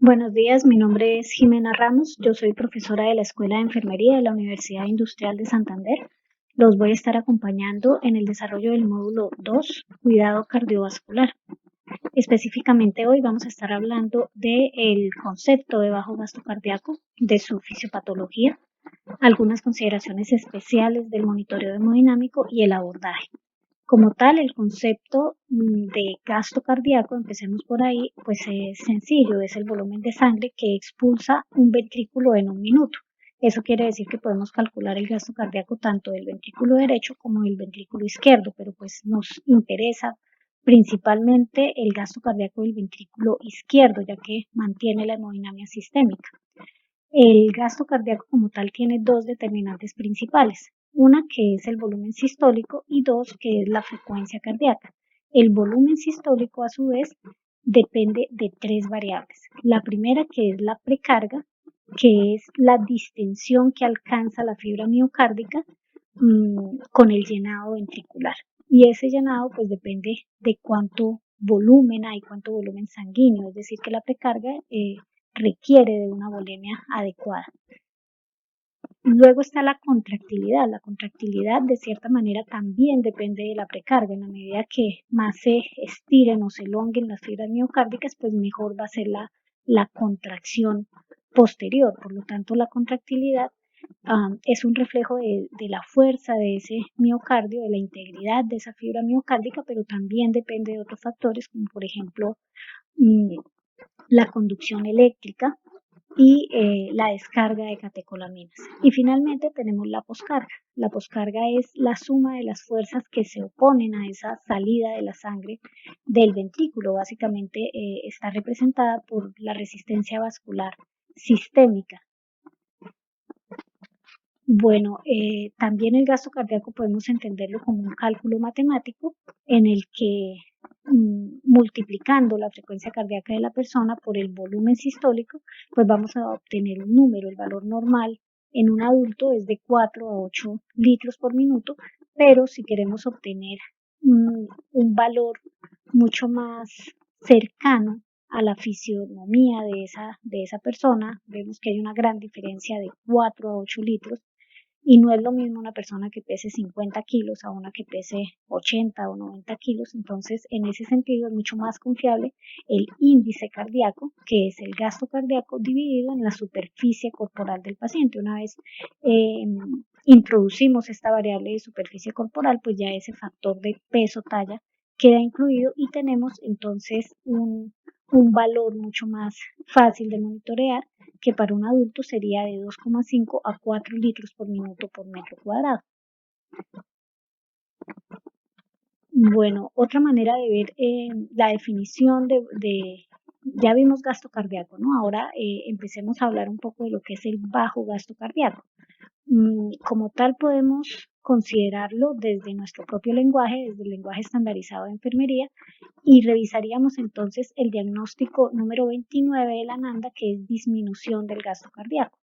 Buenos días, mi nombre es Jimena Ramos, yo soy profesora de la Escuela de Enfermería de la Universidad Industrial de Santander. Los voy a estar acompañando en el desarrollo del módulo 2, Cuidado Cardiovascular. Específicamente hoy vamos a estar hablando del concepto de bajo gasto cardíaco, de su fisiopatología, algunas consideraciones especiales del monitoreo hemodinámico y el abordaje. Como tal, el concepto de gasto cardíaco, empecemos por ahí, pues es sencillo, es el volumen de sangre que expulsa un ventrículo en un minuto. Eso quiere decir que podemos calcular el gasto cardíaco tanto del ventrículo derecho como del ventrículo izquierdo, pero pues nos interesa principalmente el gasto cardíaco del ventrículo izquierdo, ya que mantiene la hemodinamia sistémica. El gasto cardíaco como tal tiene dos determinantes principales, una que es el volumen sistólico y dos que es la frecuencia cardíaca. El volumen sistólico a su vez depende de tres variables. La primera que es la precarga, que es la distensión que alcanza la fibra miocárdica con el llenado ventricular. Y ese llenado pues depende de cuánto volumen hay, cuánto volumen sanguíneo, es decir que la precarga requiere de una volemia adecuada. Luego está la contractilidad. La contractilidad de cierta manera también depende de la precarga. En la medida que más se estiren o se elonguen las fibras miocárdicas, pues mejor va a ser la contracción posterior. Por lo tanto, la contractilidad es un reflejo de la fuerza de ese miocardio, de la integridad de esa fibra miocárdica, pero también depende de otros factores como por ejemplo la conducción eléctrica y la descarga de catecolaminas. Y finalmente tenemos la poscarga. La poscarga es la suma de las fuerzas que se oponen a esa salida de la sangre del ventrículo. Básicamente está representada por la resistencia vascular sistémica. Bueno, también el gasto cardíaco podemos entenderlo como un cálculo matemático en el que multiplicando la frecuencia cardíaca de la persona por el volumen sistólico, pues vamos a obtener un número. El valor normal en un adulto es de 4 a 8 litros por minuto, pero si queremos obtener un valor mucho más cercano a la fisionomía de esa persona, vemos que hay una gran diferencia de 4 a 8 litros. Y no es lo mismo una persona que pese 50 kilos a una que pese 80 o 90 kilos. Entonces, en ese sentido, es mucho más confiable el índice cardíaco, que es el gasto cardíaco dividido en la superficie corporal del paciente. Una vez introducimos esta variable de superficie corporal, pues ya ese factor de peso talla queda incluido y tenemos entonces un valor mucho más fácil de monitorear, que para un adulto sería de 2,5 a 4 litros por minuto por metro cuadrado. Bueno, otra manera de ver la definición ya vimos gasto cardíaco, ¿no? Ahora empecemos a hablar un poco de lo que es el bajo gasto cardíaco. Como tal podemos considerarlo desde nuestro propio lenguaje, desde el lenguaje estandarizado de enfermería, y revisaríamos entonces el diagnóstico número 29 de la NANDA, que es disminución del gasto cardíaco.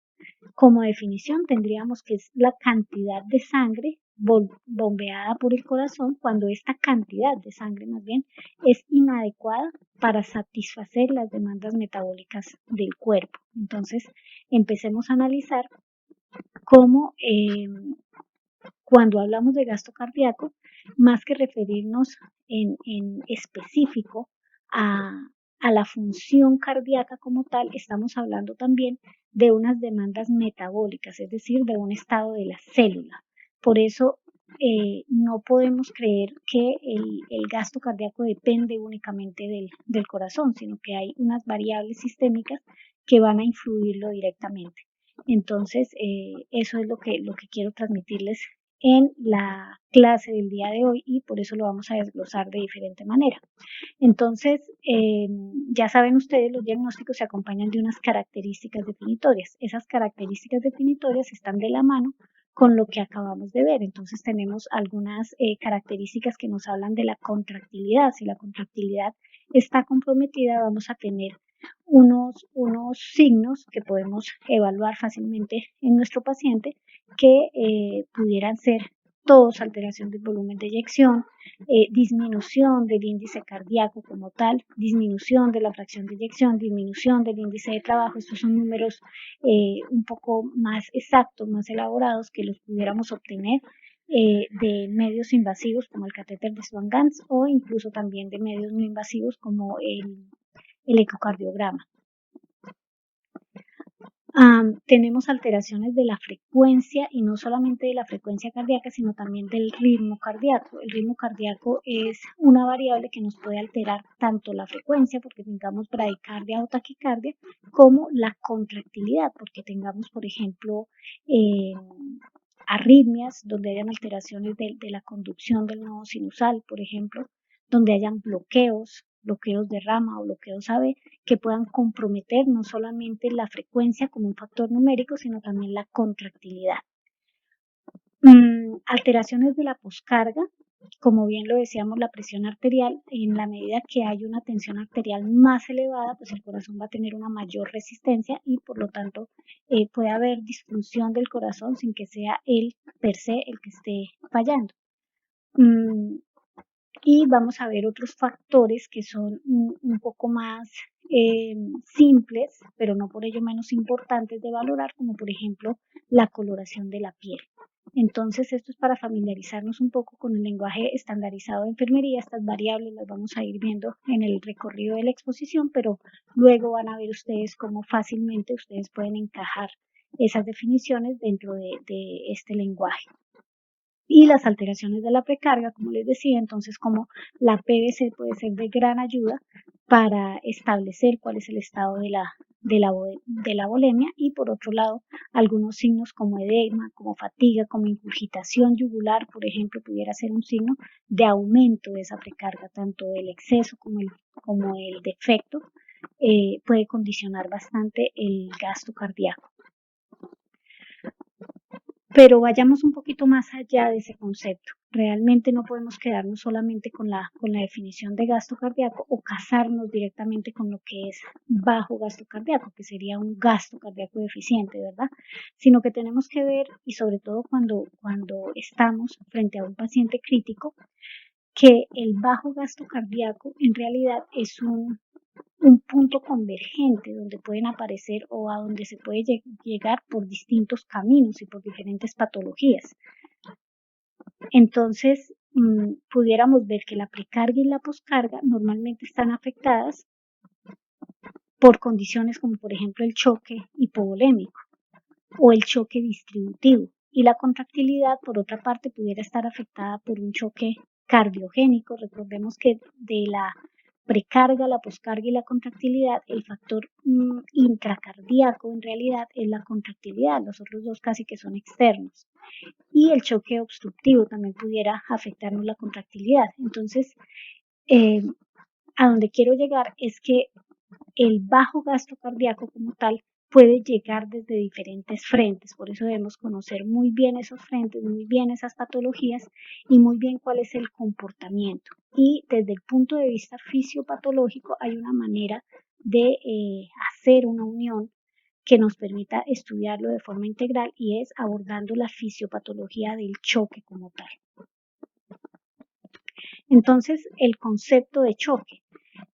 Como definición tendríamos que es la cantidad de sangre bombeada por el corazón cuando esta cantidad de sangre más bien es inadecuada para satisfacer las demandas metabólicas del cuerpo. Entonces empecemos a analizar cómo cuando hablamos de gasto cardíaco, más que referirnos en específico a la función cardíaca como tal, estamos hablando también de unas demandas metabólicas, es decir, de un estado de la célula. Por eso no podemos creer que el gasto cardíaco depende únicamente del corazón, sino que hay unas variables sistémicas que van a influirlo directamente. Entonces, eso es lo que quiero transmitirles en la clase del día de hoy y por eso lo vamos a desglosar de diferente manera. Entonces, ya saben ustedes, los diagnósticos se acompañan de unas características definitorias. Esas características definitorias están de la mano con lo que acabamos de ver. Entonces tenemos algunas características que nos hablan de la contractilidad. Si la contractilidad está comprometida, vamos a tener unos signos que podemos evaluar fácilmente en nuestro paciente que pudieran ser tos, alteración del volumen de eyección, disminución del índice cardíaco como tal, disminución de la fracción de eyección, disminución del índice de trabajo. Estos son números un poco más exactos, más elaborados que los pudiéramos obtener de medios invasivos como el catéter de Swan-Ganz o incluso también de medios no invasivos como el ecocardiograma. Tenemos alteraciones de la frecuencia y no solamente de la frecuencia cardíaca, sino también del ritmo cardíaco. El ritmo cardíaco es una variable que nos puede alterar tanto la frecuencia, porque tengamos bradicardia o taquicardia, como la contractilidad, porque tengamos, por ejemplo, arritmias, donde hayan alteraciones de la conducción del nodo sinusal, por ejemplo, donde hayan bloqueos de rama o bloqueos AB, que puedan comprometer no solamente la frecuencia como un factor numérico, sino también la contractilidad. Alteraciones de la poscarga, como bien lo decíamos, la presión arterial, en la medida que hay una tensión arterial más elevada, pues el corazón va a tener una mayor resistencia y por lo tanto puede haber disfunción del corazón sin que sea él per se el que esté fallando. Y vamos a ver otros factores que son un poco más simples, pero no por ello menos importantes de valorar, como por ejemplo la coloración de la piel. Entonces, esto es para familiarizarnos un poco con el lenguaje estandarizado de enfermería. Estas variables las vamos a ir viendo en el recorrido de la exposición, pero luego van a ver ustedes cómo fácilmente ustedes pueden encajar esas definiciones dentro de este lenguaje. Y las alteraciones de la precarga, como les decía, entonces como la PVC puede ser de gran ayuda para establecer cuál es el estado de la volemia, y por otro lado algunos signos como edema, como fatiga, como ingurgitación yugular, por ejemplo, pudiera ser un signo de aumento de esa precarga, tanto el exceso como el defecto puede condicionar bastante el gasto cardíaco. Pero vayamos un poquito más allá de ese concepto. Realmente no podemos quedarnos solamente con la definición de gasto cardíaco o casarnos directamente con lo que es bajo gasto cardíaco, que sería un gasto cardíaco deficiente, ¿verdad? Sino que tenemos que ver, y sobre todo cuando estamos frente a un paciente crítico, que el bajo gasto cardíaco en realidad es un punto convergente donde pueden aparecer o a donde se puede llegar por distintos caminos y por diferentes patologías. Entonces, pudiéramos ver que la precarga y la poscarga normalmente están afectadas por condiciones como por ejemplo el choque hipovolémico o el choque distributivo, y la contractilidad por otra parte pudiera estar afectada por un choque cardiogénico. Recordemos que de la precarga, la poscarga y la contractilidad, el factor intracardíaco en realidad es la contractilidad, los otros dos casi que son externos. Y el choque obstructivo también pudiera afectarnos la contractilidad. Entonces, a donde quiero llegar es que el bajo gasto cardíaco como tal puede llegar desde diferentes frentes, por eso debemos conocer muy bien esos frentes, muy bien esas patologías y muy bien cuál es el comportamiento. Y desde el punto de vista fisiopatológico hay una manera de hacer una unión que nos permita estudiarlo de forma integral, y es abordando la fisiopatología del choque como tal. Entonces, el concepto de choque.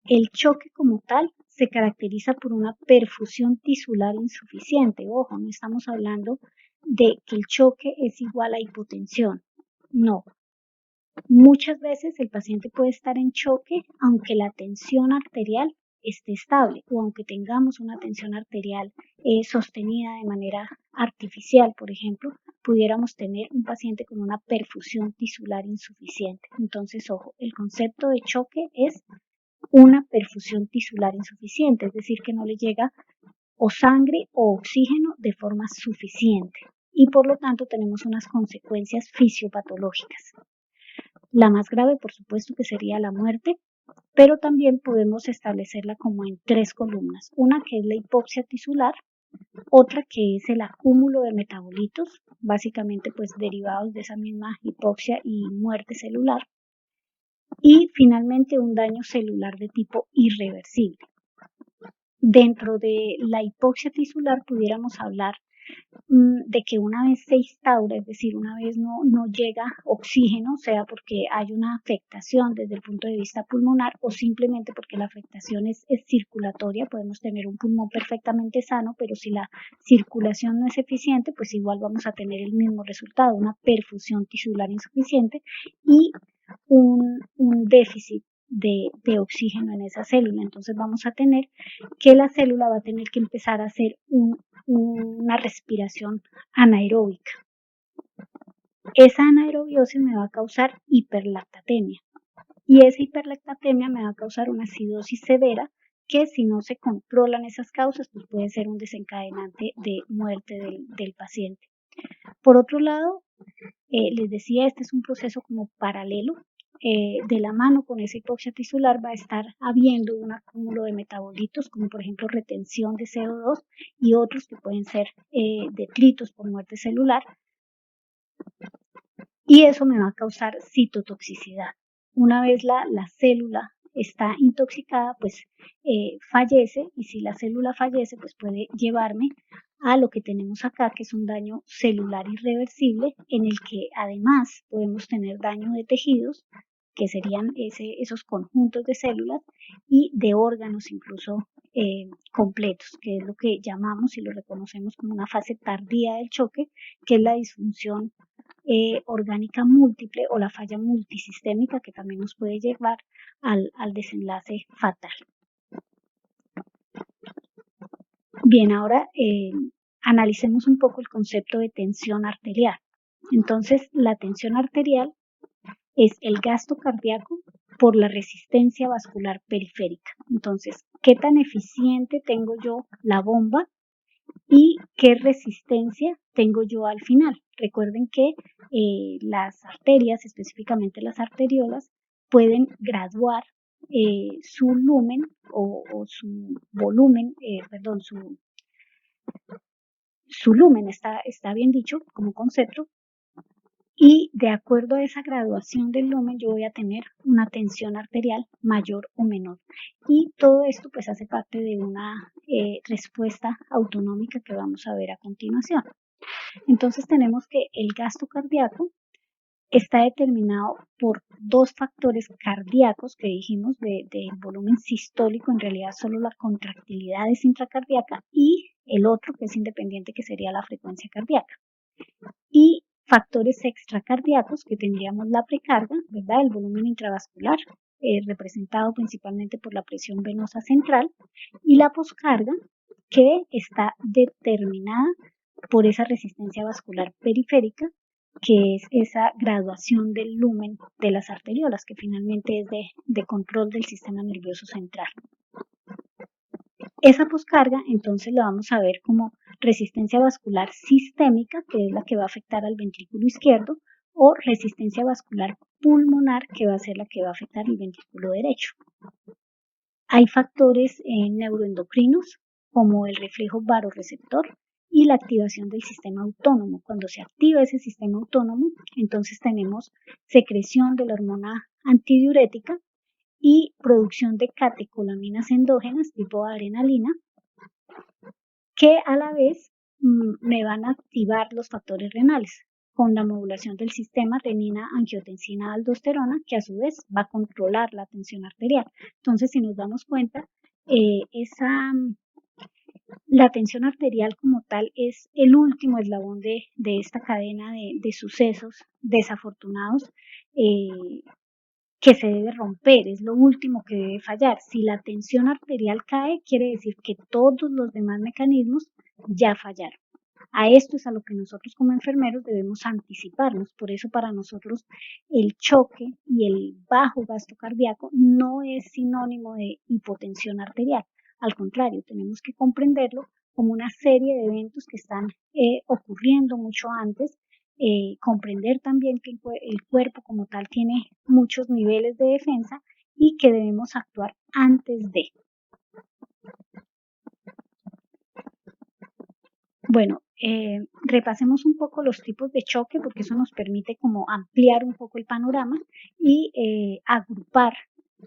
El choque como tal se caracteriza por una perfusión tisular insuficiente. Ojo, no estamos hablando de que el choque es igual a hipotensión. No. Muchas veces el paciente puede estar en choque aunque la tensión arterial esté estable o aunque tengamos una tensión arterial sostenida de manera artificial, por ejemplo, pudiéramos tener un paciente con una perfusión tisular insuficiente. Entonces, ojo, el concepto de choque es una perfusión tisular insuficiente, es decir, que no le llega o sangre o oxígeno de forma suficiente, y por lo tanto tenemos unas consecuencias fisiopatológicas. La más grave, por supuesto, que sería la muerte, pero también podemos establecerla como en tres columnas. Una que es la hipoxia tisular, otra que es el acúmulo de metabolitos, básicamente pues derivados de esa misma hipoxia y muerte celular, y finalmente un daño celular de tipo irreversible. Dentro de la hipoxia tisular pudiéramos hablar de que una vez se instaura, es decir, una vez no llega oxígeno, sea porque hay una afectación desde el punto de vista pulmonar o simplemente porque la afectación es circulatoria, podemos tener un pulmón perfectamente sano, pero si la circulación no es eficiente, pues igual vamos a tener el mismo resultado, una perfusión tisular insuficiente y un déficit de oxígeno en esa célula. Entonces vamos a tener que la célula va a tener que empezar a hacer una respiración anaeróbica. Esa anaerobiosis me va a causar hiperlactatemia y esa hiperlactatemia me va a causar una acidosis severa que si no se controlan esas causas pues puede ser un desencadenante de muerte del paciente. Por otro lado, les decía, este es un proceso como paralelo. De la mano con esa hipoxia tisular va a estar habiendo un acúmulo de metabolitos, como por ejemplo retención de CO2 y otros que pueden ser detritos por muerte celular, y eso me va a causar citotoxicidad. Una vez la célula está intoxicada, pues fallece, y si la célula fallece, pues puede llevarme a lo que tenemos acá, que es un daño celular irreversible, en el que además podemos tener daño de tejidos, que serían esos conjuntos de células, y de órganos incluso completos, que es lo que llamamos y lo reconocemos como una fase tardía del choque, que es la disfunción orgánica múltiple o la falla multisistémica, que también nos puede llevar al desenlace fatal. Bien, ahora analicemos un poco el concepto de tensión arterial. Entonces, la tensión arterial es el gasto cardíaco por la resistencia vascular periférica. Entonces, ¿qué tan eficiente tengo yo la bomba y qué resistencia tengo yo al final? Recuerden que las arterias, específicamente las arteriolas, pueden graduar su lumen o su volumen, perdón, su lumen, está bien dicho como concepto, y de acuerdo a esa graduación del lumen yo voy a tener una tensión arterial mayor o menor. Y todo esto pues hace parte de una respuesta autonómica que vamos a ver a continuación. Entonces tenemos que el gasto cardíaco está determinado por dos factores cardíacos que dijimos del volumen sistólico, en realidad solo la contractilidad es intracardíaca, y el otro que es independiente, que sería la frecuencia cardíaca. Y factores extracardíacos, que tendríamos la precarga, ¿verdad? El volumen intravascular, representado principalmente por la presión venosa central, y la poscarga, que está determinada por esa resistencia vascular periférica, que es esa graduación del lumen de las arteriolas, que finalmente es de control del sistema nervioso central. Esa poscarga entonces la vamos a ver como resistencia vascular sistémica, que es la que va a afectar al ventrículo izquierdo, o resistencia vascular pulmonar, que va a ser la que va a afectar el ventrículo derecho. Hay factores neuroendocrinos como el reflejo vasoreceptor y la activación del sistema autónomo. Cuando se activa ese sistema autónomo, entonces tenemos secreción de la hormona antidiurética y producción de catecolaminas endógenas tipo adrenalina, que a la vez me van a activar los factores renales con la modulación del sistema renina, angiotensina, aldosterona, que a su vez va a controlar la tensión arterial. Entonces, si nos damos cuenta, la tensión arterial como tal es el último eslabón de esta cadena de sucesos desafortunados que se debe romper, es lo último que debe fallar. Si la tensión arterial cae, quiere decir que todos los demás mecanismos ya fallaron. A esto es a lo que nosotros como enfermeros debemos anticiparnos. Por eso para nosotros el choque y el bajo gasto cardíaco no es sinónimo de hipotensión arterial. Al contrario, tenemos que comprenderlo como una serie de eventos que están ocurriendo mucho antes. Comprender también que el cuerpo como tal tiene muchos niveles de defensa y que debemos actuar antes de. Bueno, repasemos un poco los tipos de choque, porque eso nos permite como ampliar un poco el panorama y agrupar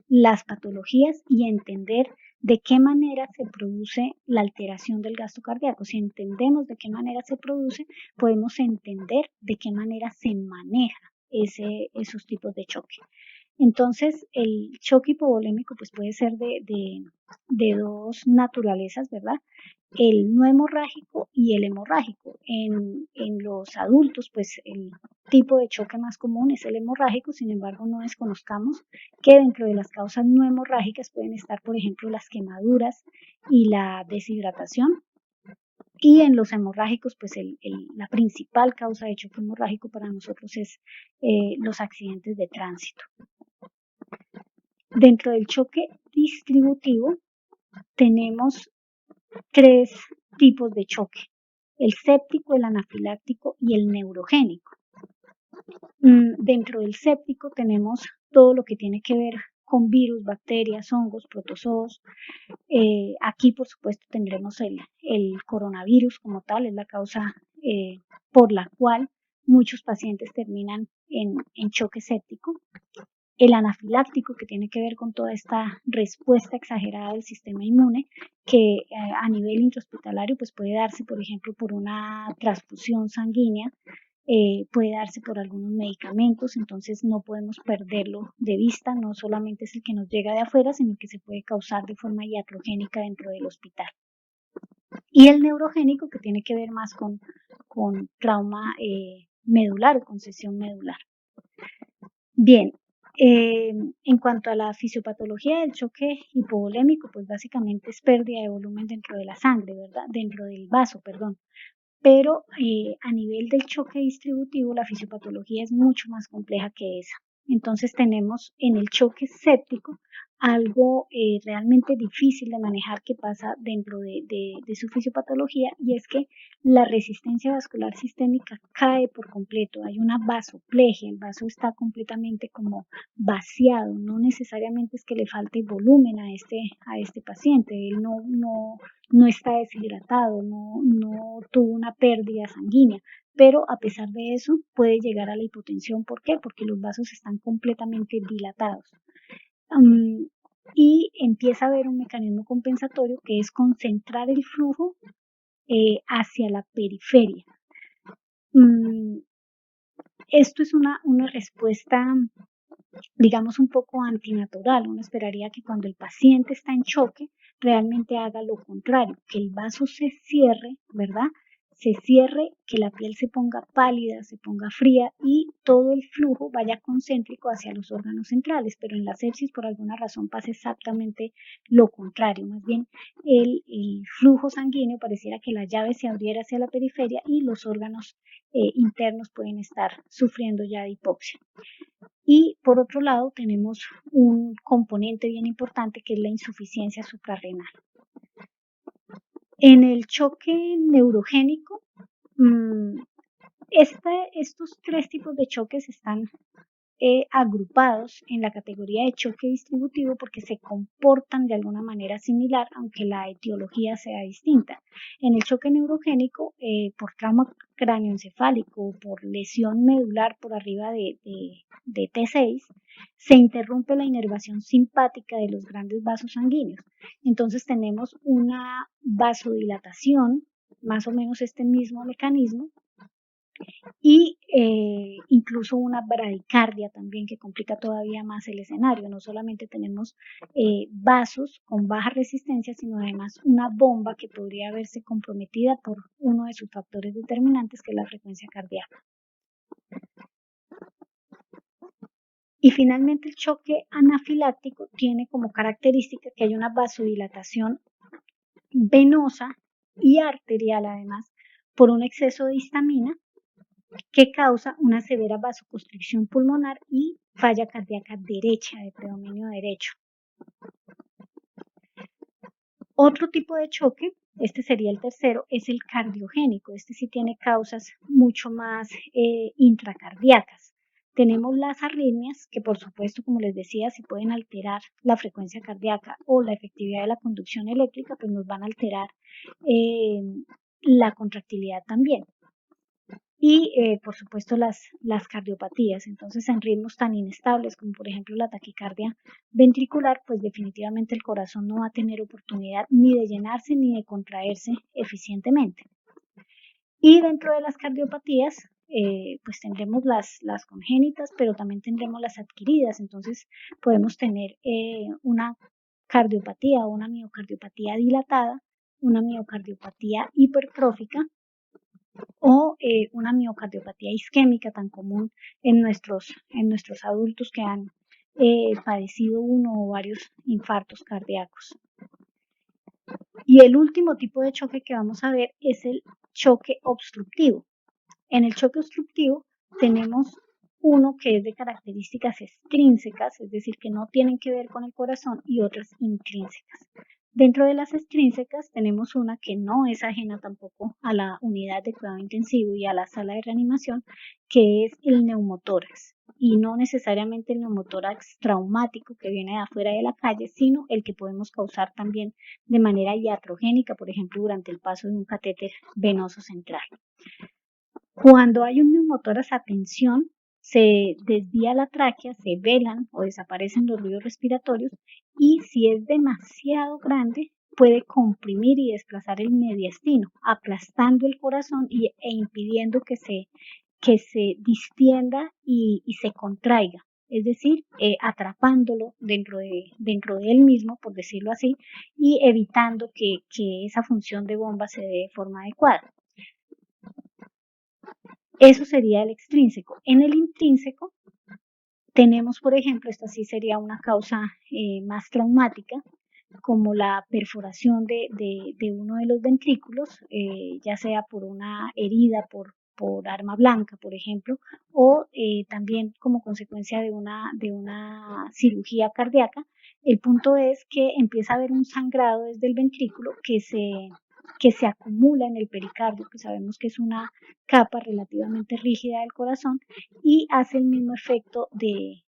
las patologías y entender de qué manera se produce la alteración del gasto cardíaco. Si entendemos de qué manera se produce, podemos entender de qué manera se maneja esos tipos de choque. Entonces, el choque hipovolémico pues puede ser de dos naturalezas, ¿verdad? El no hemorrágico y el hemorrágico. En los adultos, pues el tipo de choque más común es el hemorrágico, sin embargo, no desconozcamos que dentro de las causas no hemorrágicas pueden estar, por ejemplo, las quemaduras y la deshidratación. Y en los hemorrágicos, pues la principal causa de choque hemorrágico para nosotros es los accidentes de tránsito. Dentro del choque distributivo tenemos tres tipos de choque: el séptico, el anafiláctico y el neurogénico. Dentro del séptico tenemos todo lo que tiene que ver con virus, bacterias, hongos, protozoos. Aquí, por supuesto, tendremos el coronavirus como tal, es la causa por la cual muchos pacientes terminan en choque séptico. El anafiláctico, que tiene que ver con toda esta respuesta exagerada del sistema inmune, que a nivel intrahospitalario pues puede darse, por ejemplo, por una transfusión sanguínea, puede darse por algunos medicamentos, entonces no podemos perderlo de vista. No solamente es el que nos llega de afuera, sino que se puede causar de forma iatrogénica dentro del hospital. Y el neurogénico, que tiene que ver más con trauma medular o concesión medular. Bien, en cuanto a la fisiopatología del choque hipovolémico, pues básicamente es pérdida de volumen dentro de la sangre, ¿verdad? Dentro del vaso, perdón. Pero a nivel del choque distributivo, la fisiopatología es mucho más compleja que esa. Entonces tenemos en el choque séptico algo realmente difícil de manejar que pasa dentro de su fisiopatología, y es que la resistencia vascular sistémica cae por completo. Hay una vasoplegia, el vaso está completamente como vaciado. No necesariamente es que le falte volumen a este paciente, él no está deshidratado, no tuvo una pérdida sanguínea, pero a pesar de eso puede llegar a la hipotensión. ¿Por qué? Porque los vasos están completamente dilatados. Y empieza a haber un mecanismo compensatorio, que es concentrar el flujo hacia la periferia. Esto es una respuesta, digamos, un poco antinatural. Uno esperaría que cuando el paciente está en choque realmente haga lo contrario, que el vaso se cierre, ¿verdad? Se cierre, que la piel se ponga pálida, se ponga fría y todo el flujo vaya concéntrico hacia los órganos centrales, pero en la sepsis por alguna razón pasa exactamente lo contrario. Más bien el flujo sanguíneo pareciera que la llave se abriera hacia la periferia y los órganos internos pueden estar sufriendo ya de hipoxia. Y por otro lado tenemos un componente bien importante, que es la insuficiencia suprarrenal. En el choque neurogénico, estos tres tipos de choques están agrupados en la categoría de choque distributivo porque se comportan de alguna manera similar, aunque la etiología sea distinta. En el choque neurogénico, por trauma cráneoencefálico o por lesión medular por arriba de T6, se interrumpe la inervación simpática de los grandes vasos sanguíneos. Entonces tenemos una vasodilatación, más o menos este mismo mecanismo, y incluso una bradicardia también, que complica todavía más el escenario. No solamente tenemos vasos con baja resistencia, sino además una bomba que podría verse comprometida por uno de sus factores determinantes, que es la frecuencia cardíaca. Y finalmente el choque anafiláctico tiene como característica que hay una vasodilatación venosa y arterial, además, por un exceso de histamina, que causa una severa vasoconstricción pulmonar y falla cardíaca derecha, de predominio derecho. Otro tipo de choque, este sería el tercero, es el cardiogénico. Este sí tiene causas mucho más intracardíacas. Tenemos las arritmias, que por supuesto, como les decía, si pueden alterar la frecuencia cardíaca o la efectividad de la conducción eléctrica, pues nos van a alterar la contractilidad también. y por supuesto las cardiopatías. Entonces en ritmos tan inestables como por ejemplo la taquicardia ventricular, pues definitivamente el corazón no va a tener oportunidad ni de llenarse ni de contraerse eficientemente. Y dentro de las cardiopatías, pues tendremos las congénitas, pero también tendremos las adquiridas. Entonces podemos tener una cardiopatía o una miocardiopatía dilatada, una miocardiopatía hipertrófica o una miocardiopatía isquémica tan común en nuestros adultos que han padecido uno o varios infartos cardíacos. Y el último tipo de choque que vamos a ver es el choque obstructivo. En el choque obstructivo tenemos uno que es de características extrínsecas, es decir, que no tienen que ver con el corazón, y otras intrínsecas. Dentro de las extrínsecas tenemos una que no es ajena tampoco a la unidad de cuidado intensivo y a la sala de reanimación, que es el neumotórax. Y no necesariamente el neumotórax traumático que viene de afuera de la calle, sino el que podemos causar también de manera iatrogénica, por ejemplo, durante el paso de un catéter venoso central. Cuando hay un neumotórax a tensión, se desvía la tráquea, se velan o desaparecen los ruidos respiratorios, y si es demasiado grande puede comprimir y desplazar el mediastino, aplastando el corazón e impidiendo que se distienda y se contraiga, es decir, atrapándolo dentro de él mismo, por decirlo así, y evitando que esa función de bomba se dé de forma adecuada. Eso sería el extrínseco. En el intrínseco tenemos, por ejemplo, esta sí sería una causa más traumática, como la perforación de uno de los ventrículos, ya sea por una herida por arma blanca, por ejemplo, o también como consecuencia de una cirugía cardíaca. El punto es que empieza a haber un sangrado desde el ventrículo que se acumula en el pericardio, que sabemos que es una capa relativamente rígida del corazón, y hace el mismo efecto de,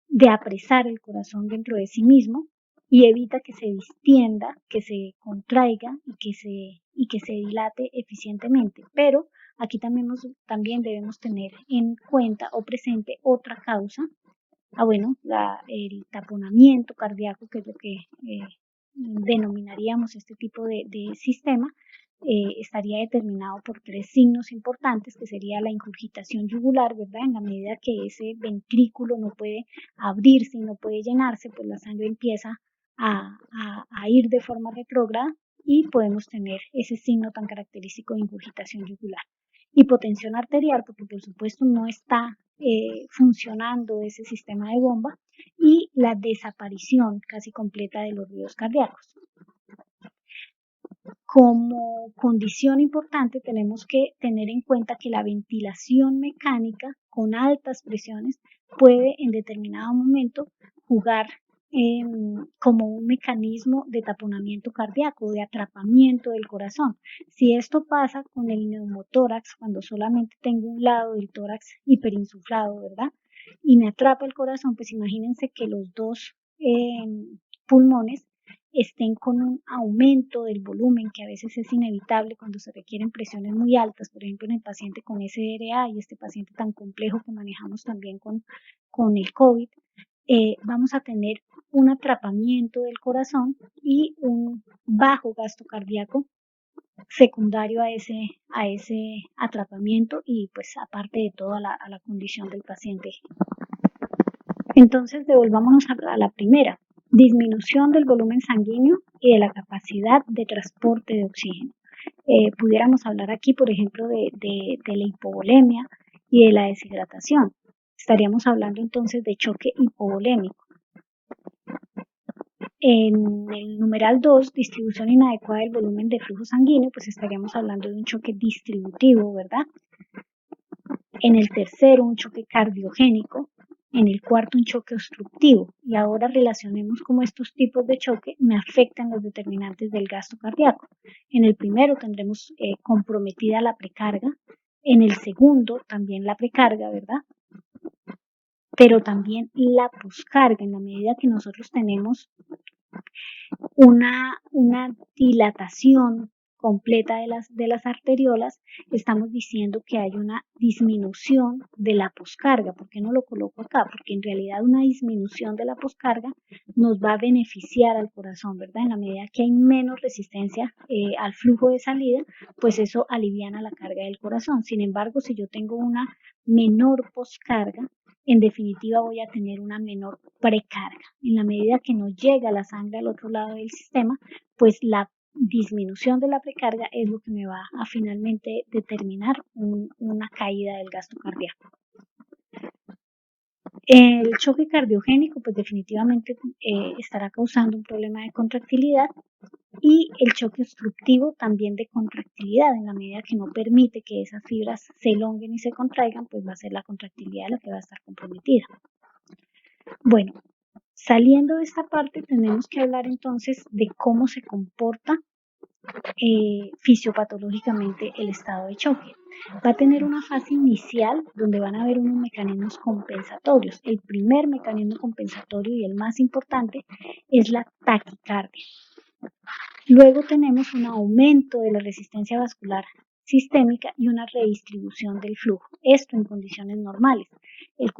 de apresar el corazón dentro de sí mismo y evita que se distienda, que se contraiga y que se dilate eficientemente. Pero aquí también debemos tener en cuenta o presente otra causa, el taponamiento cardíaco, que es lo que denominaríamos este tipo de sistema. Estaría determinado por tres signos importantes, que sería la ingurgitación yugular, ¿verdad? En la medida que ese ventrículo no puede abrirse y no puede llenarse, pues la sangre empieza a ir de forma retrógrada, y podemos tener ese signo tan característico de ingurgitación yugular. Hipotensión arterial, porque por supuesto no está funcionando ese sistema de bomba, y la desaparición casi completa de los ruidos cardíacos. Como condición importante tenemos que tener en cuenta que la ventilación mecánica con altas presiones puede en determinado momento jugar como un mecanismo de taponamiento cardíaco, de atrapamiento del corazón. Si esto pasa con el neumotórax, cuando solamente tengo un lado del tórax hiperinsuflado, ¿verdad? Y me atrapa el corazón, pues imagínense que los dos pulmones estén con un aumento del volumen, que a veces es inevitable cuando se requieren presiones muy altas, por ejemplo en el paciente con SRA y este paciente tan complejo que manejamos también con el COVID. Vamos a tener un atrapamiento del corazón y un bajo gasto cardíaco secundario a ese atrapamiento, y pues aparte de todo a la condición del paciente. Entonces devolvámonos a la primera: disminución del volumen sanguíneo y de la capacidad de transporte de oxígeno. Pudiéramos hablar aquí, por ejemplo, de la hipovolemia y de la deshidratación. Estaríamos hablando entonces de choque hipovolémico. En el numeral 2, distribución inadecuada del volumen de flujo sanguíneo, pues estaríamos hablando de un choque distributivo, ¿verdad? En el tercero, un choque cardiogénico. En el cuarto, un choque obstructivo. Y ahora relacionemos cómo estos tipos de choque me afectan los determinantes del gasto cardíaco. En el primero tendremos comprometida la precarga. En el segundo, también la precarga, ¿verdad? Pero también la poscarga, en la medida que nosotros tenemos una dilatación completa de las arteriolas, estamos diciendo que hay una disminución de la poscarga. ¿Por qué no lo coloco acá? Porque en realidad una disminución de la poscarga nos va a beneficiar al corazón, ¿verdad? En la medida que hay menos resistencia al flujo de salida, pues eso aliviana la carga del corazón. Sin embargo, si yo tengo una menor poscarga, en definitiva voy a tener una menor precarga. En la medida que no llega la sangre al otro lado del sistema, pues la disminución de la precarga es lo que me va a finalmente determinar una caída del gasto cardíaco. El choque cardiogénico pues definitivamente estará causando un problema de contractilidad, y el choque obstructivo también de contractilidad. En la medida que no permite que esas fibras se elonguen y se contraigan, pues va a ser la contractilidad la que va a estar comprometida. Bueno, saliendo de esta parte, tenemos que hablar entonces de cómo se comporta fisiopatológicamente el estado de choque. Va a tener una fase inicial donde van a haber unos mecanismos compensatorios. El primer mecanismo compensatorio y el más importante es la taquicardia. Luego tenemos un aumento de la resistencia vascular sistémica y una redistribución del flujo. Esto en condiciones normales. El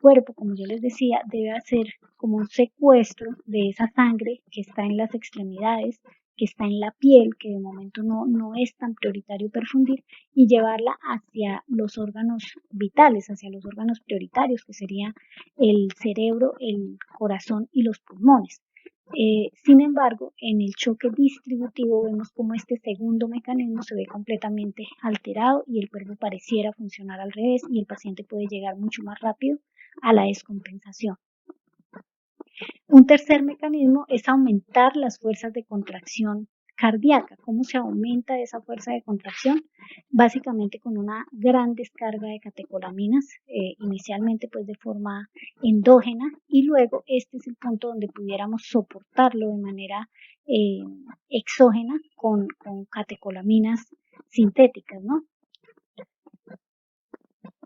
cuerpo, como yo les decía, debe hacer como un secuestro de esa sangre que está en las extremidades, que está en la piel, que de momento no es tan prioritario perfundir, y llevarla hacia los órganos vitales, hacia los órganos prioritarios, que serían el cerebro, el corazón y los pulmones. Sin embargo, en el choque distributivo vemos como este segundo mecanismo se ve completamente alterado y el cuerpo pareciera funcionar al revés, y el paciente puede llegar mucho más rápido a la descompensación. Un tercer mecanismo es aumentar las fuerzas de contracción cardíaca. ¿Cómo se aumenta esa fuerza de contracción? Básicamente con una gran descarga de catecolaminas, inicialmente pues de forma endógena, y luego este es el punto donde pudiéramos soportarlo de manera exógena con catecolaminas sintéticas, ¿no?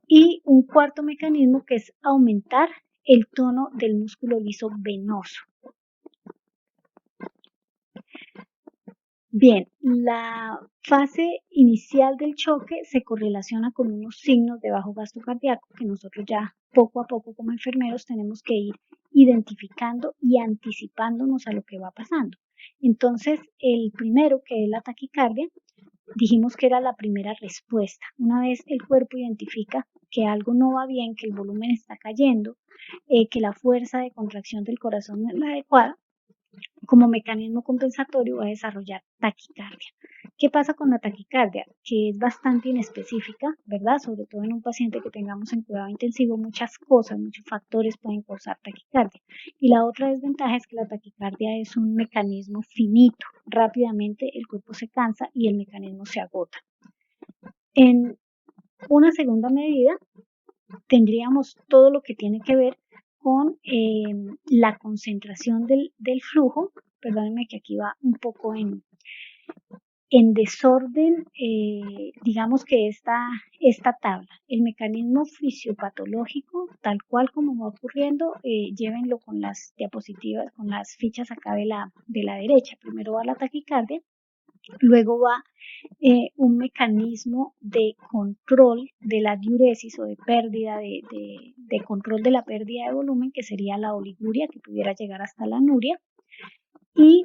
Y un cuarto mecanismo que es aumentar el tono del músculo liso venoso. Bien, la fase inicial del choque se correlaciona con unos signos de bajo gasto cardíaco que nosotros ya poco a poco como enfermeros tenemos que ir identificando y anticipándonos a lo que va pasando. Entonces, el primero, que es la taquicardia, dijimos que era la primera respuesta. Una vez el cuerpo identifica que algo no va bien, que el volumen está cayendo, que la fuerza de contracción del corazón no es la adecuada, como mecanismo compensatorio va a desarrollar taquicardia. ¿Qué pasa con la taquicardia? Que es bastante inespecífica, ¿verdad? Sobre todo en un paciente que tengamos en cuidado intensivo, muchas cosas, muchos factores pueden causar taquicardia. Y la otra desventaja es que la taquicardia es un mecanismo finito. Rápidamente el cuerpo se cansa y el mecanismo se agota. En una segunda medida, tendríamos todo lo que tiene que ver con la concentración del flujo. Perdónenme que aquí va un poco en desorden, digamos que esta tabla, el mecanismo fisiopatológico, tal cual como va ocurriendo, llévenlo con las diapositivas, con las fichas acá de la derecha. Primero va la taquicardia, luego va un mecanismo de control de la diuresis o de pérdida de control de la pérdida de volumen, que sería la oliguria, que pudiera llegar hasta la anuria. Y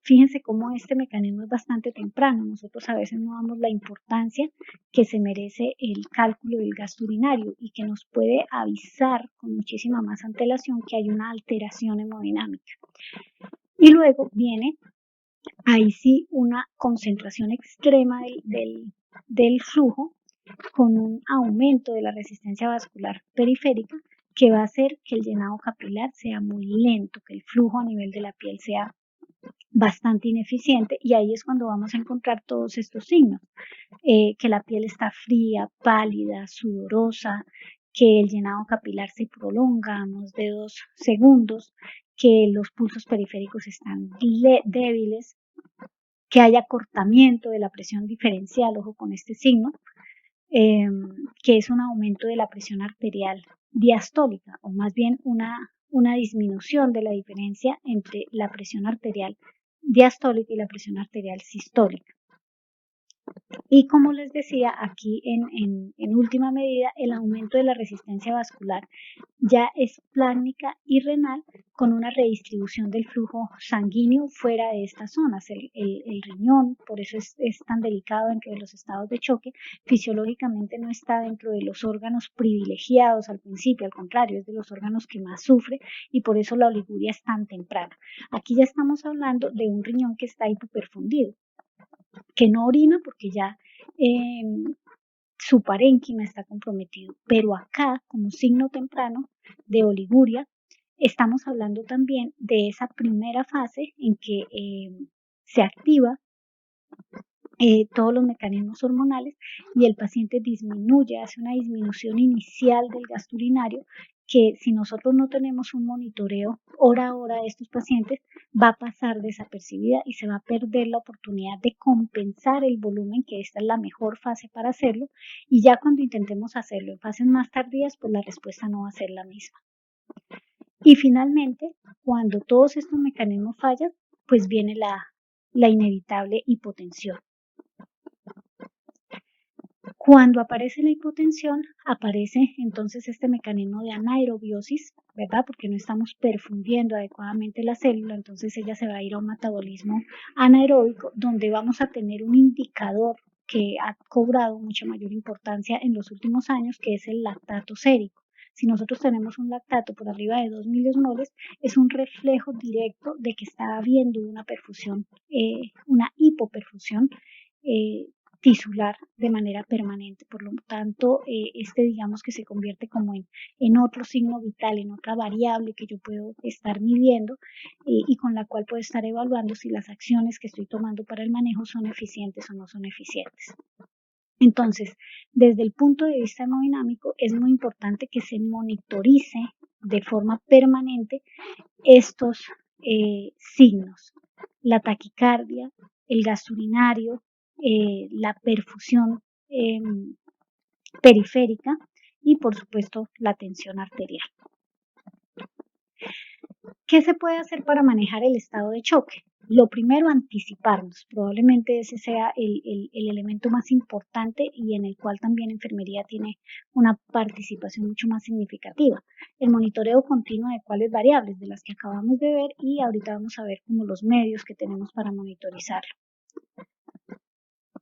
fíjense cómo este mecanismo es bastante temprano. Nosotros a veces no damos la importancia que se merece el cálculo del gasto urinario, y que nos puede avisar con muchísima más antelación que hay una alteración hemodinámica. Y luego viene ahí sí una concentración extrema del flujo, con un aumento de la resistencia vascular periférica, que va a hacer que el llenado capilar sea muy lento, que el flujo a nivel de la piel sea bastante ineficiente, y ahí es cuando vamos a encontrar todos estos signos, que la piel está fría, pálida, sudorosa, que el llenado capilar se prolonga a más de 2 segundos, que los pulsos periféricos están débiles, que haya acortamiento de la presión diferencial, ojo con este signo, que es un aumento de la presión arterial diastólica, o más bien una disminución de la diferencia entre la presión arterial diastólica y la presión arterial sistólica. Y como les decía, aquí en última medida, el aumento de la resistencia vascular ya es plásmica y renal con una redistribución del flujo sanguíneo fuera de estas zonas. El riñón, por eso es tan delicado dentro de los estados de choque, fisiológicamente no está dentro de los órganos privilegiados al principio, al contrario, es de los órganos que más sufre y por eso la oliguria es tan temprana. Aquí ya estamos hablando de un riñón que está hipoperfundido, que no orina porque ya su parénquima está comprometido. Pero acá, como signo temprano de oliguria, estamos hablando también de esa primera fase en que se activa todos los mecanismos hormonales y el paciente disminuye, hace una disminución inicial del gasto urinario que si nosotros no tenemos un monitoreo hora a hora de estos pacientes va a pasar desapercibida y se va a perder la oportunidad de compensar el volumen, que esta es la mejor fase para hacerlo, y ya cuando intentemos hacerlo en fases más tardías pues la respuesta no va a ser la misma. Y finalmente, cuando todos estos mecanismos fallan, pues viene la inevitable hipotensión. Cuando aparece la hipotensión, aparece entonces este mecanismo de anaerobiosis, ¿verdad? Porque no estamos perfundiendo adecuadamente la célula, entonces ella se va a ir a un metabolismo anaeróbico, donde vamos a tener un indicador que ha cobrado mucha mayor importancia en los últimos años, que es el lactato sérico. Si nosotros tenemos un lactato por arriba de 2 miliosmoles, es un reflejo directo de que está habiendo una perfusión, una hipoperfusión tisular de manera permanente. Por lo tanto, digamos que se convierte como en otro signo vital, en otra variable que yo puedo estar midiendo y con la cual puedo estar evaluando si las acciones que estoy tomando para el manejo son eficientes o no son eficientes. Entonces, desde el punto de vista hemodinámico, es muy importante que se monitorice de forma permanente estos signos: la taquicardia, el gasto urinario, la perfusión periférica y por supuesto la tensión arterial. ¿Qué se puede hacer para manejar el estado de choque? Lo primero, anticiparnos. Probablemente ese sea el elemento más importante y en el cual también enfermería tiene una participación mucho más significativa. El monitoreo continuo de cuáles variables, de las que acabamos de ver, y ahorita vamos a ver como los medios que tenemos para monitorizarlo.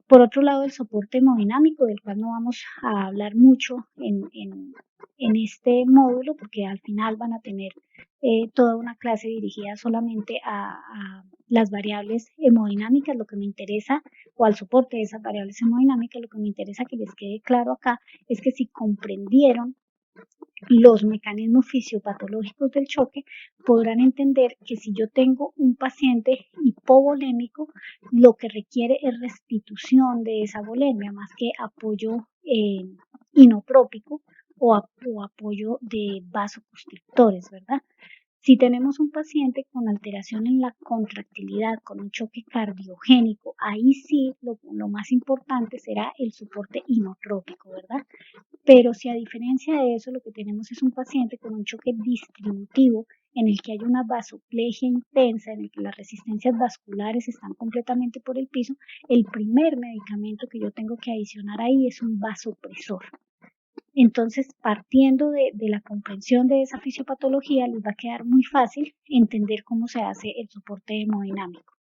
Por otro lado, el soporte hemodinámico, del cual no vamos a hablar mucho en este módulo, porque al final van a tener toda una clase dirigida solamente a las variables hemodinámicas. Lo que me interesa, o al soporte de esas variables hemodinámicas, lo que me interesa que les quede claro acá es que si comprendieron los mecanismos fisiopatológicos del choque, podrán entender que si yo tengo un paciente hipovolémico, lo que requiere es restitución de esa volemia, más que apoyo inotrópico o apoyo de vasoconstrictores, ¿verdad? Si tenemos un paciente con alteración en la contractilidad, con un choque cardiogénico, ahí sí lo más importante será el soporte inotrópico, ¿verdad? Pero si a diferencia de eso lo que tenemos es un paciente con un choque distributivo en el que hay una vasoplegia intensa, en el que las resistencias vasculares están completamente por el piso, el primer medicamento que yo tengo que adicionar ahí es un vasopresor. Entonces, partiendo de la comprensión de esa fisiopatología, les va a quedar muy fácil entender cómo se hace el soporte hemodinámico.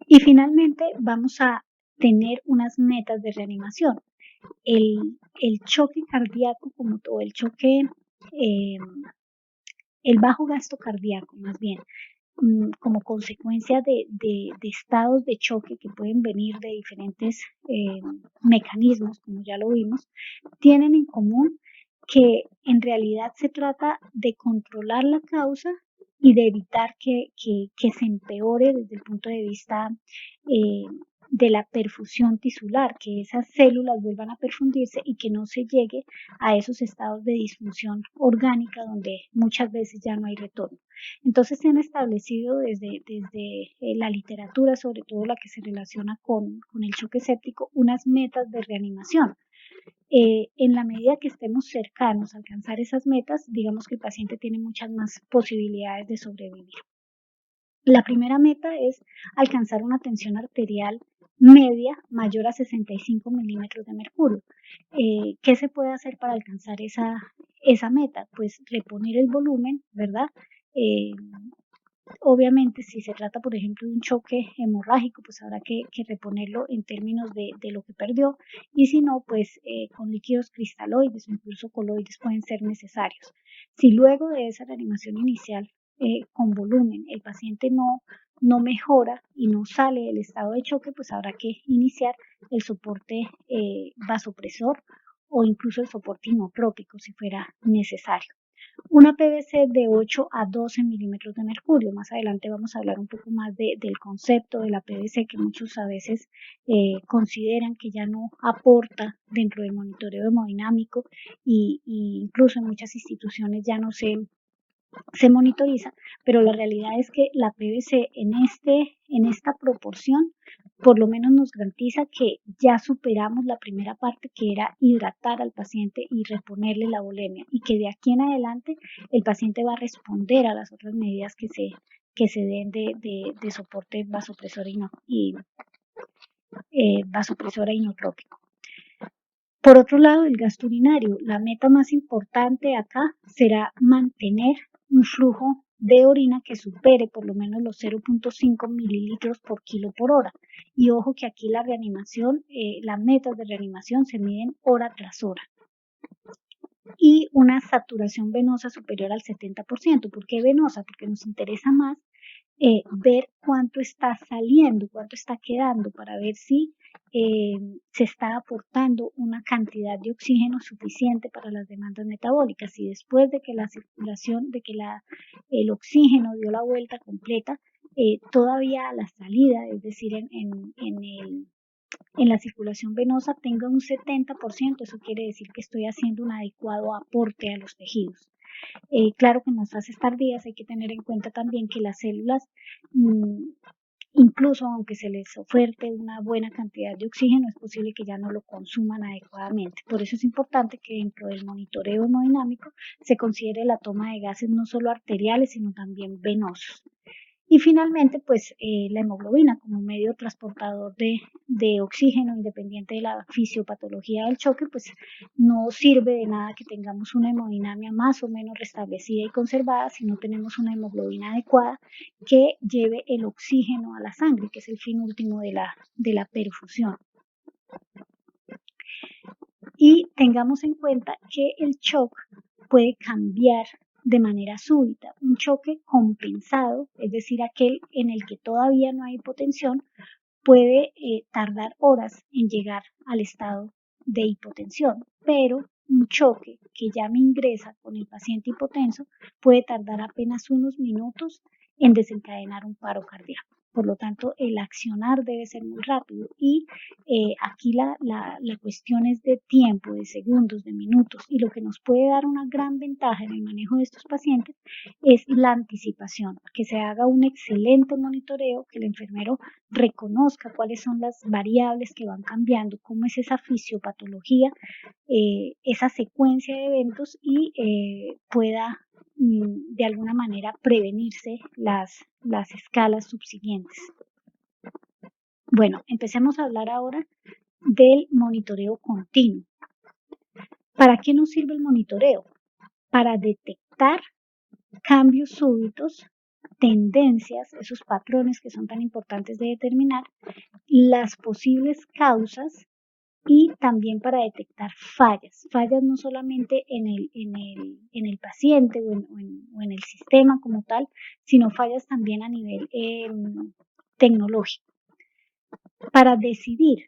Y finalmente vamos a tener unas metas de reanimación. El choque cardíaco, como todo el choque, el bajo gasto cardíaco más bien, como consecuencia de estados de choque que pueden venir de diferentes mecanismos, como ya lo vimos, tienen en común que en realidad se trata de controlar la causa y de evitar que se empeore desde el punto de vista de la perfusión tisular, que esas células vuelvan a perfundirse y que no se llegue a esos estados de disfunción orgánica donde muchas veces ya no hay retorno. Entonces se han establecido desde la literatura, sobre todo la que se relaciona con el choque séptico, unas metas de reanimación. En la medida que estemos cercanos a alcanzar esas metas, digamos que el paciente tiene muchas más posibilidades de sobrevivir. La primera meta es alcanzar una tensión arterial media mayor a 65 milímetros de mercurio. ¿Qué se puede hacer para alcanzar esa meta? Pues reponer el volumen, ¿verdad? Eh, Obviamente, si se trata, por ejemplo, de un choque hemorrágico, pues habrá que reponerlo en términos de lo que perdió, y si no, pues con líquidos cristaloides o incluso coloides pueden ser necesarios. Si luego de esa reanimación inicial con volumen el paciente no mejora y no sale del estado de choque, pues habrá que iniciar el soporte vasopresor o incluso el soporte inotrópico si fuera necesario. Una PVC de 8 a 12 milímetros de mercurio. Más adelante vamos a hablar un poco más del concepto de la PVC, que muchos a veces consideran que ya no aporta dentro del monitoreo hemodinámico y incluso en muchas instituciones ya no se monitoriza, pero la realidad es que la PVC en esta proporción por lo menos nos garantiza que ya superamos la primera parte, que era hidratar al paciente y reponerle la volemia, y que de aquí en adelante el paciente va a responder a las otras medidas que se den de soporte vasopresora inotrópico. Por otro lado, el gasto urinario. La meta más importante acá será mantener un flujo de orina que supere por lo menos los 0.5 mililitros por kilo por hora. Y ojo que aquí la reanimación, las metas de reanimación se miden hora tras hora. Y una saturación venosa superior al 70%. ¿Por qué venosa? Porque nos interesa más ver cuánto está saliendo, cuánto está quedando, para ver si se está aportando una cantidad de oxígeno suficiente para las demandas metabólicas. Y después de que la circulación, de que el oxígeno dio la vuelta completa, todavía a la salida, es decir, en la circulación venosa tenga un 70%, eso quiere decir que estoy haciendo un adecuado aporte a los tejidos. Claro que en las fases tardías hay que tener en cuenta también que las células, incluso aunque se les oferte una buena cantidad de oxígeno, es posible que ya no lo consuman adecuadamente. Por eso es importante que dentro del monitoreo hemodinámico se considere la toma de gases no solo arteriales, sino también venosos. Y finalmente, pues la hemoglobina como medio transportador de oxígeno, independiente de la fisiopatología del choque, pues no sirve de nada que tengamos una hemodinamia más o menos restablecida y conservada si no tenemos una hemoglobina adecuada que lleve el oxígeno a la sangre, que es el fin último de la perfusión. Y tengamos en cuenta que el shock puede cambiar de manera súbita. Un choque compensado, es decir, aquel en el que todavía no hay hipotensión, puede tardar horas en llegar al estado de hipotensión, pero un choque que ya me ingresa con el paciente hipotenso puede tardar apenas unos minutos en desencadenar un paro cardíaco. Por lo tanto, el accionar debe ser muy rápido y aquí la cuestión es de tiempo, de segundos, de minutos, y lo que nos puede dar una gran ventaja en el manejo de estos pacientes es la anticipación, que se haga un excelente monitoreo, que el enfermero reconozca cuáles son las variables que van cambiando, cómo es esa fisiopatología, esa secuencia de eventos y pueda de alguna manera prevenirse las escalas subsiguientes. Bueno, empecemos a hablar ahora del monitoreo continuo. ¿Para qué nos sirve el monitoreo? Para detectar cambios súbitos, tendencias, esos patrones que son tan importantes de determinar, las posibles causas y también para detectar fallas no solamente en el paciente o en el sistema como tal, sino fallas también a nivel tecnológico. Para decidir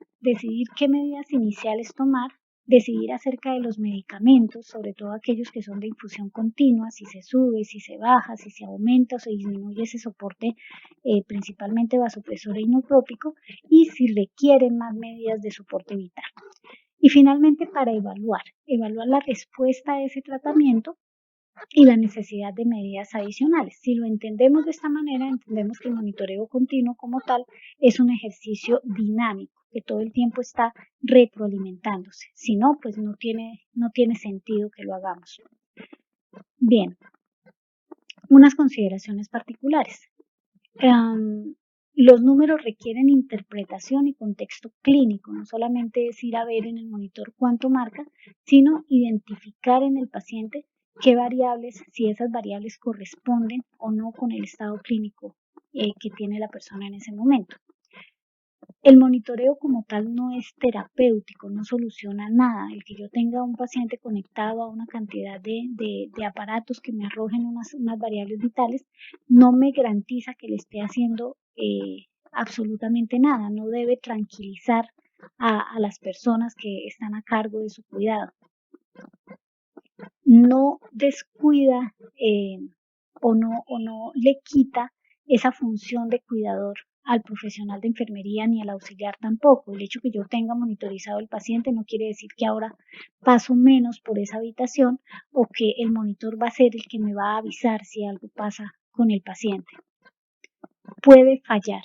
qué medidas iniciales tomar, decidir acerca de los medicamentos, sobre todo aquellos que son de infusión continua, si se sube, si se baja, si se aumenta o se disminuye ese soporte, principalmente vasopresor e inotrópico, y si requieren más medidas de soporte vital. Y finalmente, para evaluar la respuesta a ese tratamiento y la necesidad de medidas adicionales. Si lo entendemos de esta manera, entendemos que el monitoreo continuo como tal es un ejercicio dinámico, que todo el tiempo está retroalimentándose. Si no, pues no tiene sentido que lo hagamos. Bien, unas consideraciones particulares. Los números requieren interpretación y contexto clínico, no solamente es ir a ver en el monitor cuánto marca, sino identificar en el paciente qué variables, si esas variables corresponden o no con el estado clínico que tiene la persona en ese momento. El monitoreo como tal no es terapéutico, no soluciona nada. El que yo tenga un paciente conectado a una cantidad de aparatos que me arrojen unas variables vitales no me garantiza que le esté haciendo absolutamente nada. No debe tranquilizar a las personas que están a cargo de su cuidado. No descuida o no le quita esa función de cuidador al profesional de enfermería ni al auxiliar tampoco. El hecho que yo tenga monitorizado el paciente no quiere decir que ahora paso menos por esa habitación o que el monitor va a ser el que me va a avisar si algo pasa con el paciente. Puede fallar.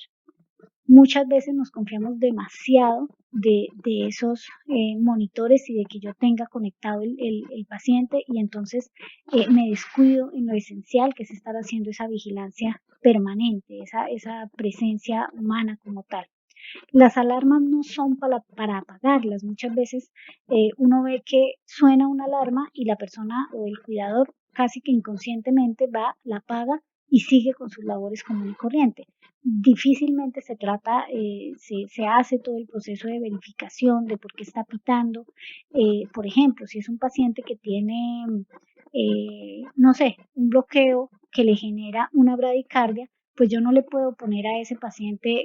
Muchas veces nos confiamos demasiado de esos monitores y de que yo tenga conectado el paciente y entonces me descuido en lo esencial que es estar haciendo esa vigilancia permanente, esa presencia humana como tal. Las alarmas no son para apagarlas. Muchas veces uno ve que suena una alarma y la persona o el cuidador casi que inconscientemente va, la apaga y sigue con sus labores común y corriente. Difícilmente se trata, se hace todo el proceso de verificación de por qué está pitando. Por ejemplo, si es un paciente que tiene, no sé, un bloqueo que le genera una bradicardia, pues yo no le puedo poner a ese paciente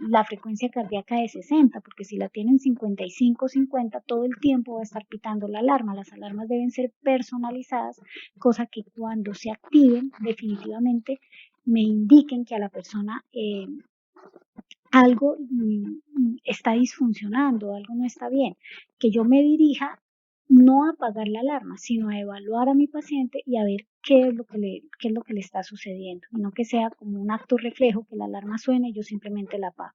la frecuencia cardíaca de 60, porque si la tienen 55 o 50, todo el tiempo va a estar pitando la alarma. Las alarmas deben ser personalizadas, cosa que cuando se activen definitivamente me indiquen que a la persona algo está disfuncionando, algo no está bien, que yo me dirija no a apagar la alarma, sino a evaluar a mi paciente y a ver qué es lo que le está sucediendo, y no que sea como un acto reflejo que la alarma suene y yo simplemente la apago.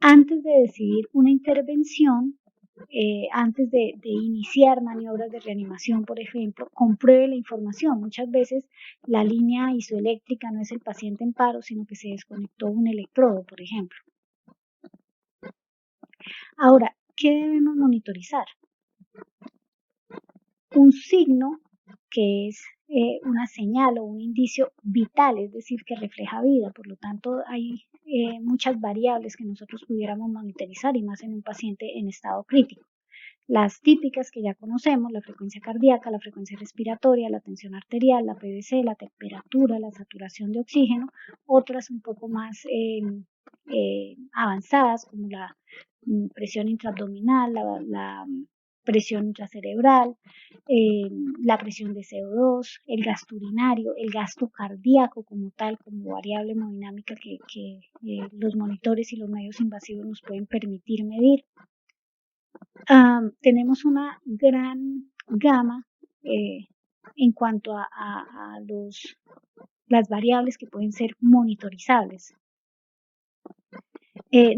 Antes de decidir una intervención, antes de iniciar maniobras de reanimación, por ejemplo, compruebe la información. Muchas veces la línea isoeléctrica no es el paciente en paro, sino que se desconectó un electrodo, por ejemplo. Ahora, ¿qué debemos monitorizar? Un signo que es una señal o un indicio vital, es decir, que refleja vida. Por lo tanto, hay muchas variables que nosotros pudiéramos monitorizar y más en un paciente en estado crítico. Las típicas que ya conocemos, la frecuencia cardíaca, la frecuencia respiratoria, la tensión arterial, la PVC, la temperatura, la saturación de oxígeno, otras un poco más avanzadas como la presión intraabdominal, la presión intracerebral, la presión de CO2, el gasto urinario, el gasto cardíaco como tal, como variable hemodinámica que los monitores y los medios invasivos nos pueden permitir medir. Tenemos una gran gama en cuanto a las variables que pueden ser monitorizables.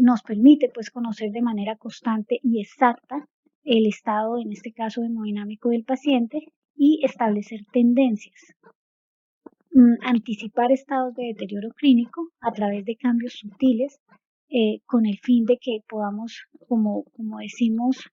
Nos permite pues conocer de manera constante y exacta el estado, en este caso hemodinámico del paciente, y establecer tendencias. Anticipar estados de deterioro clínico a través de cambios sutiles con el fin de que podamos, como decimos,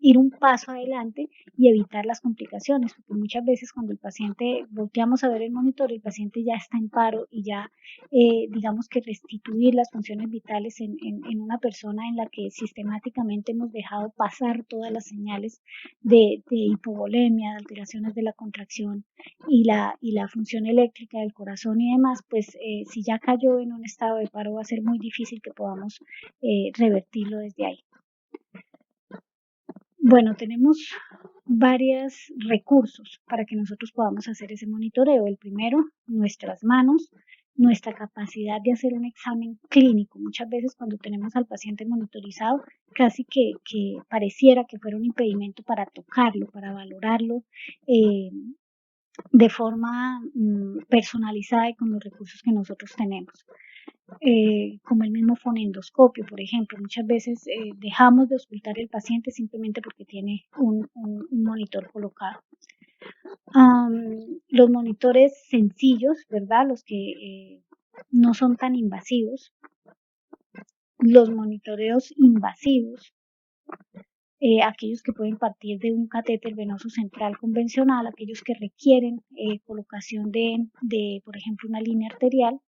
ir un paso adelante y evitar las complicaciones, porque muchas veces cuando el paciente, volteamos a ver el monitor, el paciente ya está en paro y ya digamos que restituir las funciones vitales en una persona en la que sistemáticamente hemos dejado pasar todas las señales de hipovolemia, de alteraciones de la contracción y la función eléctrica del corazón y demás, pues si ya cayó en un estado de paro va a ser muy difícil que podamos revertirlo desde ahí. Bueno, tenemos varios recursos para que nosotros podamos hacer ese monitoreo. El primero, nuestras manos, nuestra capacidad de hacer un examen clínico. Muchas veces cuando tenemos al paciente monitorizado, casi que pareciera que fuera un impedimento para tocarlo, para valorarlo de forma personalizada y con los recursos que nosotros tenemos. Como el mismo fonendoscopio, por ejemplo. Muchas veces dejamos de auscultar el paciente simplemente porque tiene un monitor colocado. Los monitores sencillos, ¿verdad? Los que no son tan invasivos. Los monitoreos invasivos, aquellos que pueden partir de un catéter venoso central convencional, aquellos que requieren colocación de, por ejemplo, una línea arterial,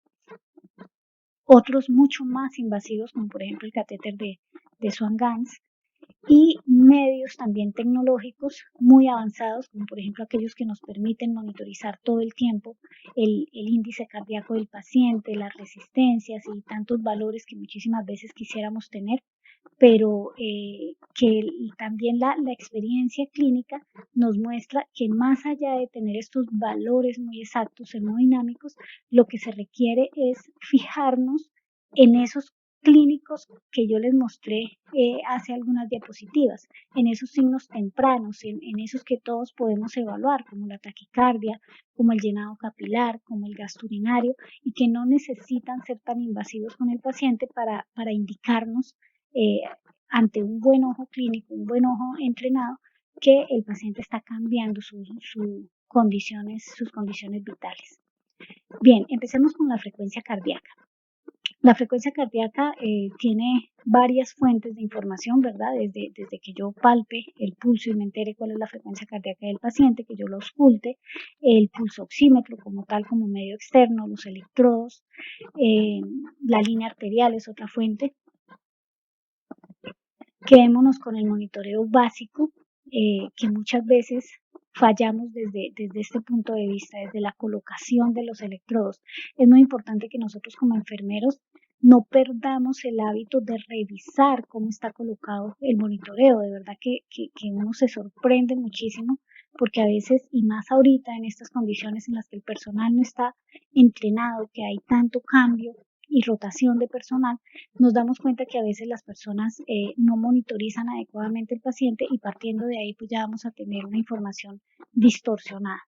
otros mucho más invasivos, como por ejemplo el catéter de Swan-Ganz, y medios también tecnológicos muy avanzados, como por ejemplo aquellos que nos permiten monitorizar todo el tiempo el índice cardíaco del paciente, las resistencias y tantos valores que muchísimas veces quisiéramos tener, pero que también la experiencia clínica nos muestra que más allá de tener estos valores muy exactos hemodinámicos, lo que se requiere es fijarnos en esos clínicos que yo les mostré hace algunas diapositivas, en esos signos tempranos, en esos que todos podemos evaluar, como la taquicardia, como el llenado capilar, como el gasto urinario, y que no necesitan ser tan invasivos con el paciente para indicarnos eh, ante un buen ojo clínico, un buen ojo entrenado, que el paciente está cambiando sus condiciones vitales. Bien, empecemos con la frecuencia cardíaca. La frecuencia cardíaca tiene varias fuentes de información, ¿verdad? Desde que yo palpe el pulso y me entere cuál es la frecuencia cardíaca del paciente, que yo lo ausculte, el pulso oxímetro como tal, como medio externo, los electrodos, la línea arterial es otra fuente. Quedémonos con el monitoreo básico, que muchas veces fallamos desde este punto de vista, desde la colocación de los electrodos. Es muy importante que nosotros como enfermeros no perdamos el hábito de revisar cómo está colocado el monitoreo. De verdad que uno se sorprende muchísimo porque a veces, y más ahorita en estas condiciones en las que el personal no está entrenado, que hay tanto cambio y rotación de personal, nos damos cuenta que a veces las personas no monitorizan adecuadamente el paciente y partiendo de ahí pues ya vamos a tener una información distorsionada.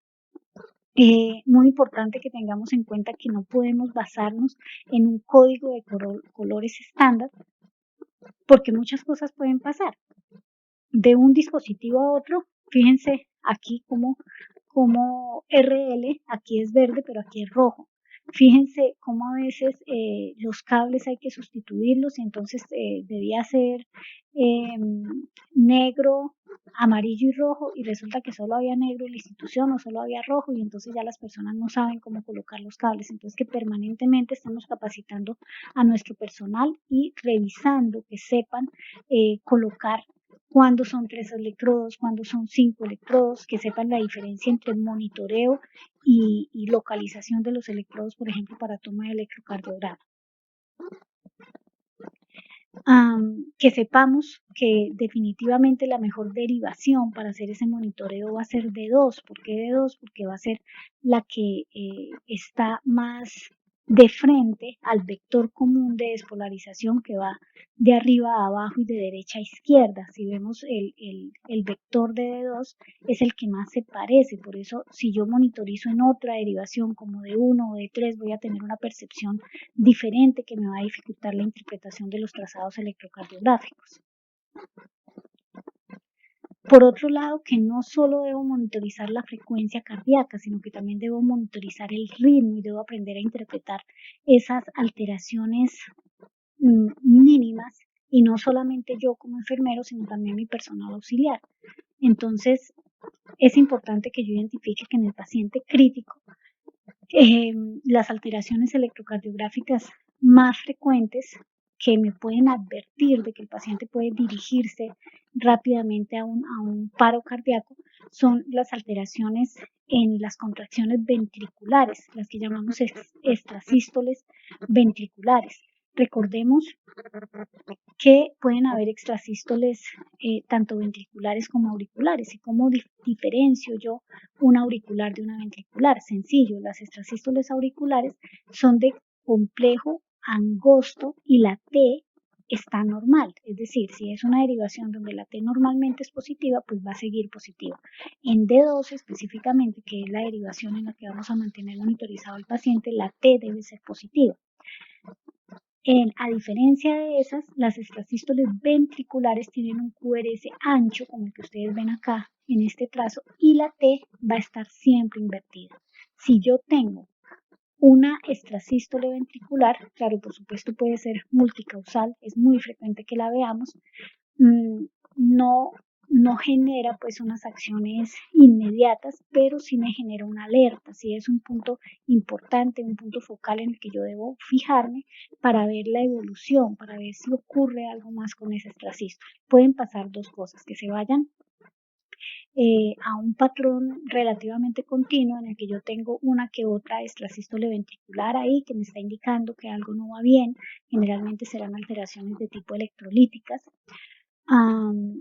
Muy importante que tengamos en cuenta que no podemos basarnos en un código de colores estándar porque muchas cosas pueden pasar. De un dispositivo a otro, fíjense aquí como RL, aquí es verde pero aquí es rojo. Fíjense cómo a veces los cables hay que sustituirlos y entonces debía ser eh, negro, amarillo y rojo y resulta que solo había negro en la institución o solo había rojo y entonces ya las personas no saben cómo colocar los cables. Entonces que permanentemente estamos capacitando a nuestro personal y revisando que sepan colocar cuándo son 3 electrodos, cuándo son 5 electrodos, que sepan la diferencia entre monitoreo y localización de los electrodos, por ejemplo, para toma de electrocardiograma. Que sepamos que definitivamente la mejor derivación para hacer ese monitoreo va a ser D2. ¿Por qué D2? Porque va a ser la que está más de frente al vector común de despolarización que va de arriba a abajo y de derecha a izquierda. Si vemos el vector de D2 es el que más se parece, por eso si yo monitorizo en otra derivación como D1 o D3 voy a tener una percepción diferente que me va a dificultar la interpretación de los trazados electrocardiográficos. Por otro lado, que no solo debo monitorizar la frecuencia cardíaca, sino que también debo monitorizar el ritmo y debo aprender a interpretar esas alteraciones mínimas y no solamente yo como enfermero, sino también mi personal auxiliar. Entonces, es importante que yo identifique que en el paciente crítico las alteraciones electrocardiográficas más frecuentes que me pueden advertir de que el paciente puede dirigirse rápidamente a un paro cardíaco son las alteraciones en las contracciones ventriculares, las que llamamos extrasístoles ventriculares. Recordemos que pueden haber extrasístoles tanto ventriculares como auriculares. ¿Y cómo diferencio yo un auricular de una ventricular? Sencillo, las extrasístoles auriculares son de complejo angosto y la T está normal, es decir, si es una derivación donde la T normalmente es positiva, pues va a seguir positiva. En D2 específicamente, que es la derivación en la que vamos a mantener monitorizado al paciente, la T debe ser positiva. A diferencia de esas, las extrasístoles ventriculares tienen un QRS ancho, como el que ustedes ven acá en este trazo, y la T va a estar siempre invertida. Si yo tengo una extrasístole ventricular, claro, por supuesto puede ser multicausal, es muy frecuente que la veamos, no, no genera pues unas acciones inmediatas, pero sí me genera una alerta, sí es un punto importante, un punto focal en el que yo debo fijarme para ver la evolución, para ver si ocurre algo más con ese extrasístole. Pueden pasar dos cosas, que se vayan a un patrón relativamente continuo en el que yo tengo una que otra extrasístole ventricular ahí que me está indicando que algo no va bien. Generalmente serán alteraciones de tipo electrolíticas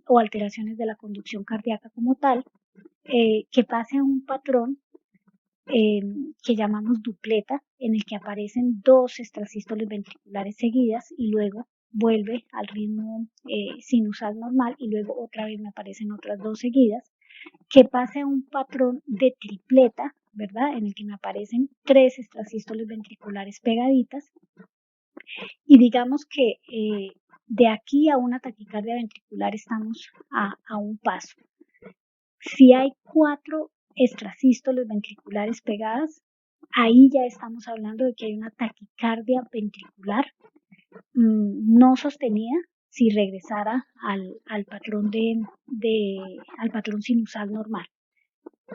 o alteraciones de la conducción cardíaca como tal, que pase a un patrón que llamamos dupleta, en el que aparecen dos extrasístoles ventriculares seguidas y luego vuelve al ritmo sinusal normal y luego otra vez me aparecen otras dos seguidas, que pase a un patrón de tripleta, ¿verdad? En el que me aparecen tres extrasístoles ventriculares pegaditas y digamos que de aquí a una taquicardia ventricular estamos a un paso. Si hay cuatro extrasístoles ventriculares pegadas, ahí ya estamos hablando de que hay una taquicardia ventricular no sostenida si regresara al patrón al patrón sinusal normal.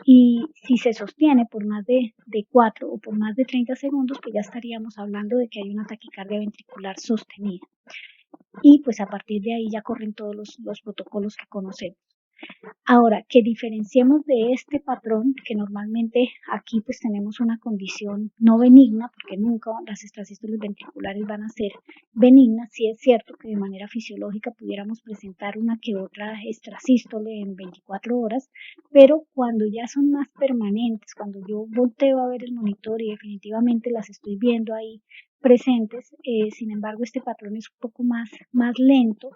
Y si se sostiene por más de 4 o por más de 30 segundos, pues ya estaríamos hablando de que hay una taquicardia ventricular sostenida. Y pues a partir de ahí ya corren todos los protocolos que conocemos. Ahora, que diferenciemos de este patrón, que normalmente aquí pues tenemos una condición no benigna, porque nunca las extrasístoles ventriculares van a ser benignas, sí es cierto que de manera fisiológica pudiéramos presentar una que otra extrasístole en 24 horas, pero cuando ya son más permanentes, cuando yo volteo a ver el monitor y definitivamente las estoy viendo ahí presentes, sin embargo este patrón es un poco más lento,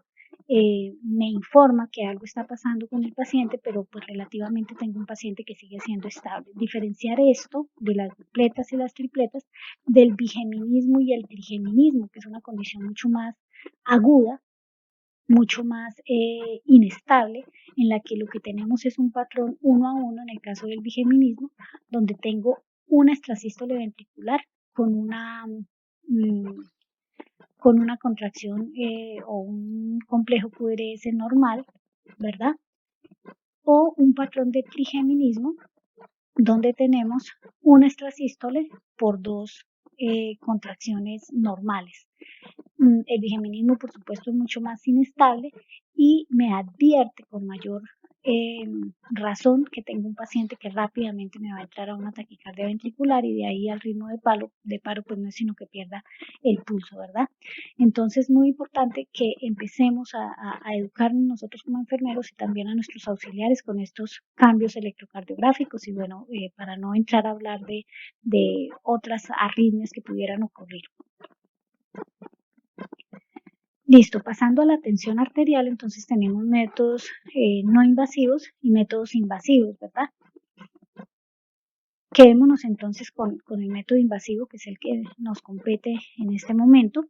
me informa que algo está pasando con el paciente, pero pues relativamente tengo un paciente que sigue siendo estable. Diferenciar esto de las dupletas y las tripletas del bigeminismo y el trigeminismo, que es una condición mucho más aguda, mucho más inestable, en la que lo que tenemos es un patrón uno a uno en el caso del bigeminismo, donde tengo una extrasístole ventricular con una contracción o un complejo QRS normal, ¿verdad? O un patrón de trigeminismo donde tenemos una extrasístole por dos contracciones normales. El bigeminismo, por supuesto, es mucho más inestable y me advierte con mayor razón que tengo un paciente que rápidamente me va a entrar a una taquicardia ventricular y de ahí al ritmo de paro pues no es sino que pierda el pulso, ¿verdad? Entonces, muy importante que empecemos a educarnos nosotros como enfermeros y también a nuestros auxiliares con estos cambios electrocardiográficos y bueno, para no entrar a hablar de otras arritmias que pudieran ocurrir. Listo, pasando a la tensión arterial, entonces tenemos métodos no invasivos y métodos invasivos, ¿verdad? Quedémonos entonces con el método invasivo, que es el que nos compete en este momento.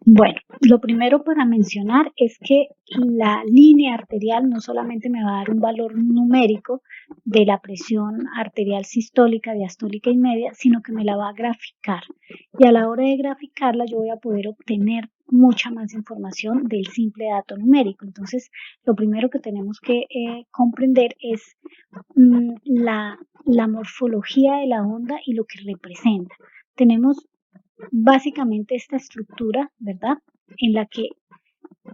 Bueno, lo primero para mencionar es que la línea arterial no solamente me va a dar un valor numérico de la presión arterial sistólica, diastólica y media, sino que me la va a graficar. Y a la hora de graficarla yo voy a poder obtener mucha más información del simple dato numérico. Entonces, lo primero que tenemos que comprender es la morfología de la onda y lo que representa. Tenemos básicamente esta estructura, ¿verdad? En la que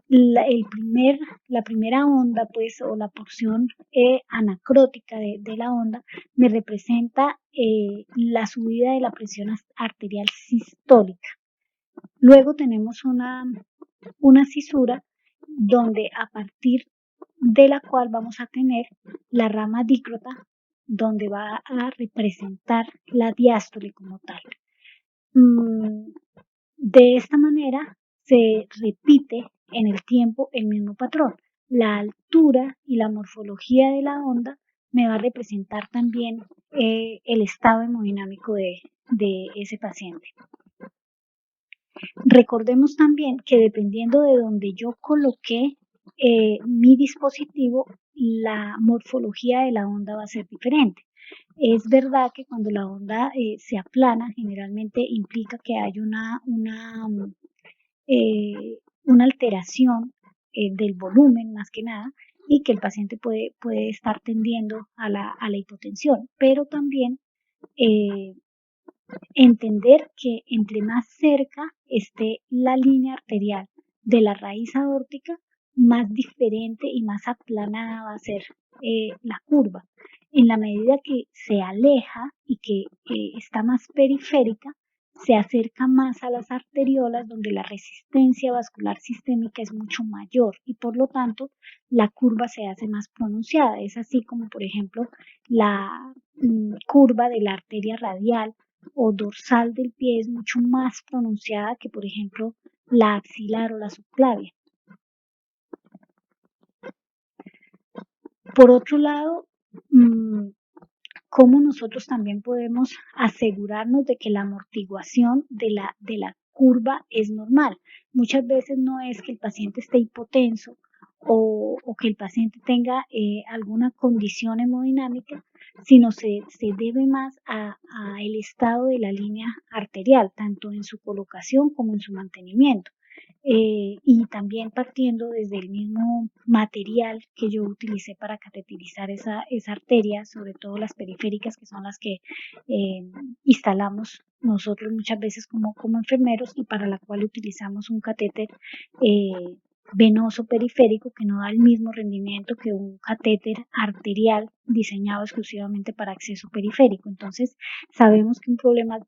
la primera onda, pues, o la porción anacrótica de la onda, me representa la subida de la presión arterial sistólica. Luego tenemos una cisura donde a partir de la cual vamos a tener la rama dícrota, donde va a representar la diástole como tal. De esta manera se repite en el tiempo el mismo patrón. La altura y la morfología de la onda me va a representar también el estado hemodinámico de ese paciente. Recordemos también que dependiendo de donde yo coloqué mi dispositivo, la morfología de la onda va a ser diferente. Es verdad que cuando la onda se aplana, generalmente implica que hay una alteración del volumen más que nada y que el paciente puede estar tendiendo a la hipotensión, pero también eh, entender que entre más cerca esté la línea arterial de la raíz aórtica, más diferente y más aplanada va a ser la curva. En la medida que se aleja y que está más periférica, se acerca más a las arteriolas donde la resistencia vascular sistémica es mucho mayor y por lo tanto la curva se hace más pronunciada. Es así como por ejemplo la curva de la arteria radial o dorsal del pie es mucho más pronunciada que, por ejemplo, la axilar o la subclavia. Por otro lado, cómo nosotros también podemos asegurarnos de que la amortiguación de la curva es normal. Muchas veces no es que el paciente esté hipotenso o que el paciente tenga alguna condición hemodinámica, sino se debe más a el estado de la línea arterial, tanto en su colocación como en su mantenimiento. Y también partiendo desde el mismo material que yo utilicé para cateterizar esa arteria, sobre todo las periféricas, que son las que instalamos nosotros muchas veces como enfermeros y para la cual utilizamos un catéter venoso periférico que no da el mismo rendimiento que un catéter arterial diseñado exclusivamente para acceso periférico. Entonces, sabemos que un problema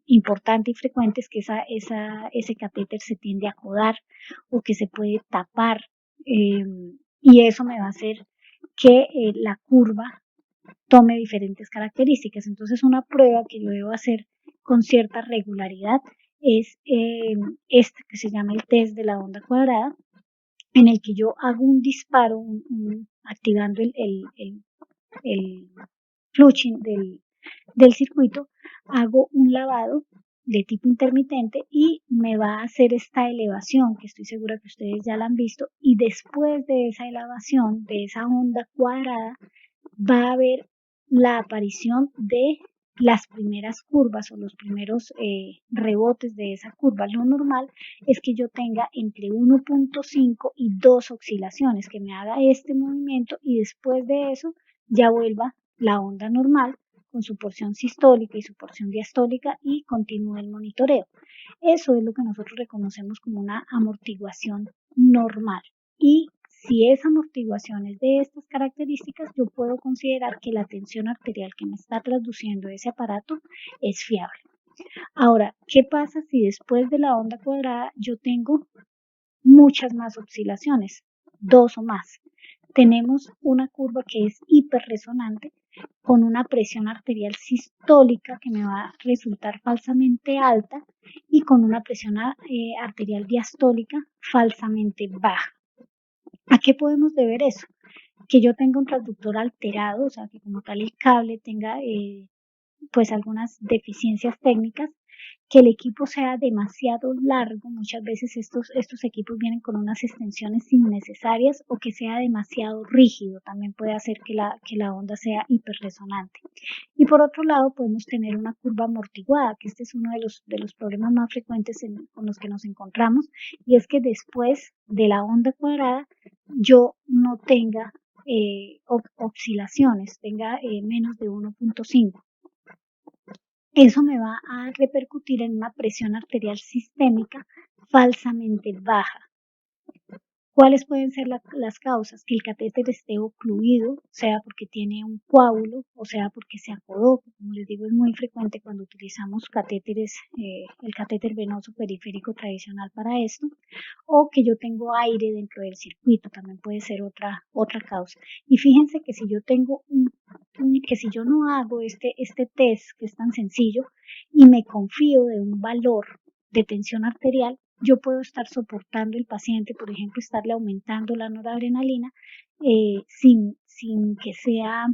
importante y frecuente es que ese catéter se tiende a acodar o que se puede tapar y eso me va a hacer que la curva tome diferentes características. Entonces una prueba que yo debo hacer con cierta regularidad es este que se llama el test de la onda cuadrada, en el que yo hago un disparo activando el flushing del circuito, hago un lavado de tipo intermitente y me va a hacer esta elevación que estoy segura que ustedes ya la han visto y después de esa elevación, de esa onda cuadrada, va a haber la aparición de las primeras curvas o los primeros rebotes de esa curva. Lo normal es que yo tenga entre 1.5 y 2 oscilaciones, que me haga este movimiento y después de eso ya vuelva la onda normal con su porción sistólica y su porción diastólica y continúe el monitoreo. Eso es lo que nosotros reconocemos como una amortiguación normal. Y si esa amortiguación es de estas características, yo puedo considerar que la tensión arterial que me está traduciendo ese aparato es fiable. Ahora, ¿qué pasa si después de la onda cuadrada yo tengo muchas más oscilaciones, 2 o más? Tenemos una curva que es hiperresonante con una presión arterial sistólica que me va a resultar falsamente alta y con una presión arterial diastólica falsamente baja. ¿A qué podemos deber eso? Que yo tenga un transductor alterado, o sea, que como tal el cable tenga pues algunas deficiencias técnicas, que el equipo sea demasiado largo, muchas veces estos equipos vienen con unas extensiones innecesarias o que sea demasiado rígido, también puede hacer que la onda sea hiperresonante. Y por otro lado podemos tener una curva amortiguada, que este es uno de los problemas más frecuentes con los que nos encontramos, y es que después de la onda cuadrada yo no tenga oscilaciones, tenga menos de 1.5. Eso me va a repercutir en una presión arterial sistémica falsamente baja. ¿Cuáles pueden ser las causas? Que el catéter esté ocluido, sea porque tiene un coágulo o sea porque se acodó. Como les digo, es muy frecuente cuando utilizamos catéteres, el catéter venoso periférico tradicional para esto, o que yo tengo aire dentro del circuito, también puede ser otra causa. Y fíjense que si yo tengo que si yo no hago este test que es tan sencillo y me confío de un valor de tensión arterial, yo puedo estar soportando el paciente, por ejemplo, estarle aumentando la noradrenalina sin que sea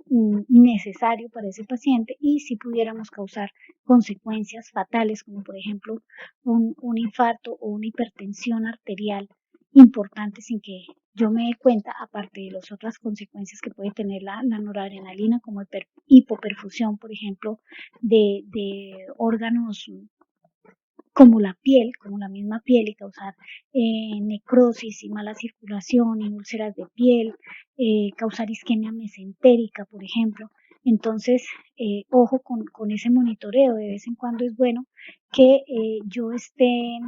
necesario para ese paciente y si pudiéramos causar consecuencias fatales como por ejemplo un infarto o una hipertensión arterial importante sin que yo me dé cuenta, aparte de las otras consecuencias que puede tener la noradrenalina como hipoperfusión, por ejemplo, de órganos como la piel, como la misma piel y causar necrosis y mala circulación y úlceras de piel, causar isquemia mesentérica, por ejemplo. Entonces, ojo con ese monitoreo, de vez en cuando es bueno que yo esté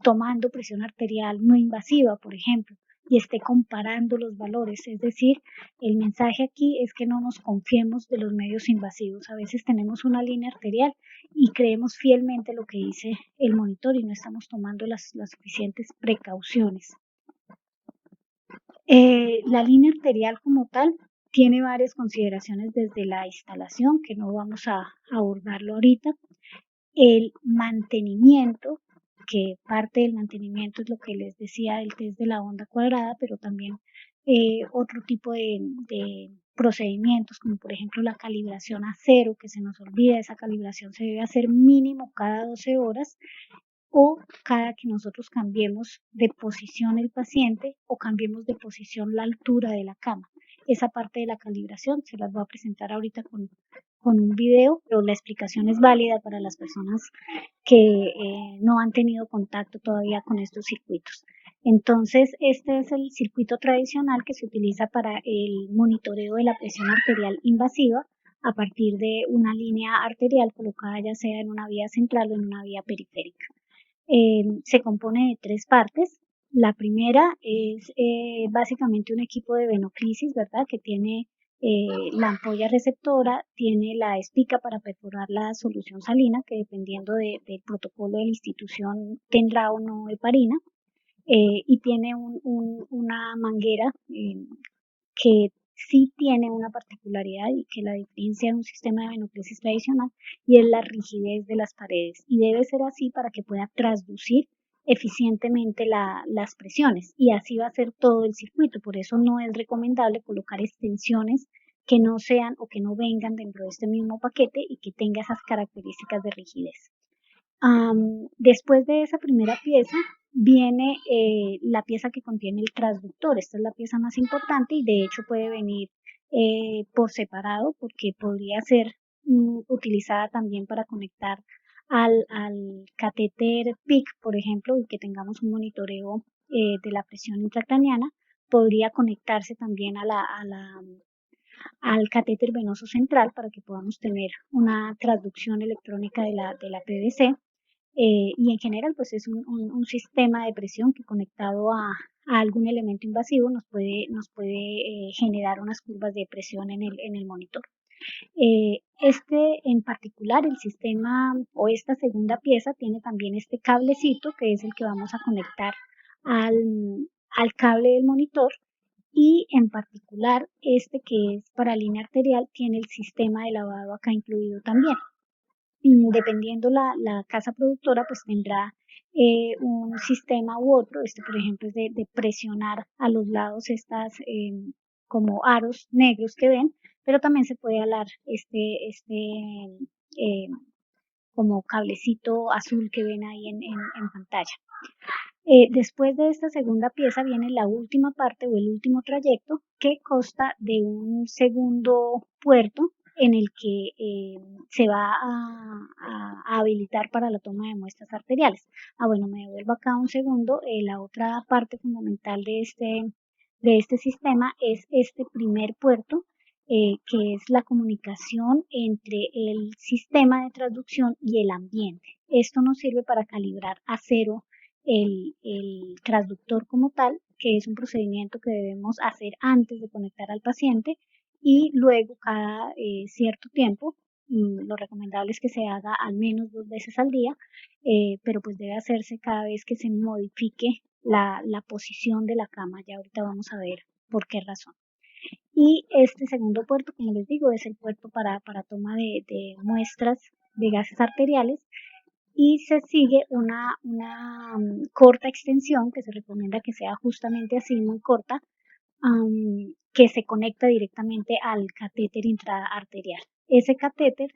tomando presión arterial no invasiva, por ejemplo, y esté comparando los valores. Es decir, el mensaje aquí es que no nos confiemos de los medios invasivos. A veces tenemos una línea arterial y creemos fielmente lo que dice el monitor y no estamos tomando las suficientes precauciones. La línea arterial como tal tiene varias consideraciones desde la instalación, que no vamos a abordarlo ahorita, el mantenimiento, que parte del mantenimiento es lo que les decía del test de la onda cuadrada, pero también otro tipo de procedimientos, como por ejemplo la calibración a cero, que se nos olvida, esa calibración se debe hacer mínimo cada 12 horas o cada que nosotros cambiemos de posición el paciente o cambiemos de posición la altura de la cama. Esa parte de la calibración se las voy a presentar ahorita con un video, pero la explicación es válida para las personas que no han tenido contacto todavía con estos circuitos. Entonces, este es el circuito tradicional que se utiliza para el monitoreo de la presión arterial invasiva a partir de una línea arterial colocada ya sea en una vía central o en una vía periférica. Se compone de tres partes. La primera es básicamente un equipo de venoclisis, ¿verdad? Que tiene la ampolla receptora, tiene la espica para perforar la solución salina, que dependiendo del protocolo de la institución tendrá o no heparina, y tiene una manguera que sí tiene una particularidad y que la diferencia de un sistema de venoclisis tradicional y es la rigidez de las paredes y debe ser así para que pueda transducir eficientemente las presiones y así va a ser todo el circuito, por eso no es recomendable colocar extensiones que no sean o que no vengan dentro de este mismo paquete y que tenga esas características de rigidez. Después de esa primera pieza viene la pieza que contiene el transductor. Esta es la pieza más importante y de hecho puede venir por separado porque podría ser utilizada también para conectar al catéter PIC, por ejemplo, y que tengamos un monitoreo de la presión intracraneana. Podría conectarse también al catéter venoso central para que podamos tener una transducción electrónica de la PVC. Y en general pues es un sistema de presión que conectado a algún elemento invasivo nos puede generar unas curvas de presión en el monitor. Este en particular, el sistema o esta segunda pieza tiene también este cablecito que es el que vamos a conectar al, al cable del monitor y en particular este que es para línea arterial tiene el sistema de lavado acá incluido también. Dependiendo la casa productora, pues tendrá un sistema u otro. Este, por ejemplo, es de presionar a los lados estas como aros negros que ven, pero también se puede alar eh, como cablecito azul que ven ahí en pantalla. Después de esta segunda pieza viene la última parte o el último trayecto que consta de un segundo puerto en el que se va a habilitar para la toma de muestras arteriales. Bueno, me devuelvo acá un segundo. La otra parte fundamental de este sistema es este primer puerto, que es la comunicación entre el sistema de transducción y el ambiente. Esto nos sirve para calibrar a cero el transductor como tal, que es un procedimiento que debemos hacer antes de conectar al paciente y luego cada cierto tiempo. Lo recomendable es que se haga al menos 2 veces al día, pero pues debe hacerse cada vez que se modifique la posición de la cama. Ya ahorita vamos a ver por qué razón. Y este segundo puerto, como les digo, es el puerto para toma de muestras de gases arteriales y se sigue una corta extensión que se recomienda que sea justamente así, muy corta, que se conecta directamente al catéter intraarterial. Ese catéter,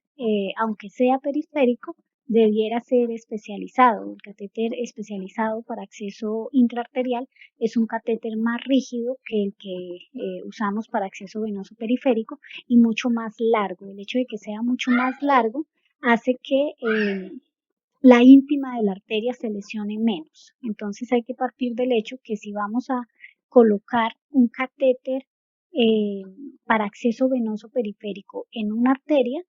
aunque sea periférico, debiera ser especializado. El catéter especializado para acceso intraarterial es un catéter más rígido que el que usamos para acceso venoso periférico y mucho más largo. El hecho de que sea mucho más largo hace que la íntima de la arteria se lesione menos. Entonces hay que partir del hecho que si vamos a colocar un catéter eh, para acceso venoso periférico en una arteria,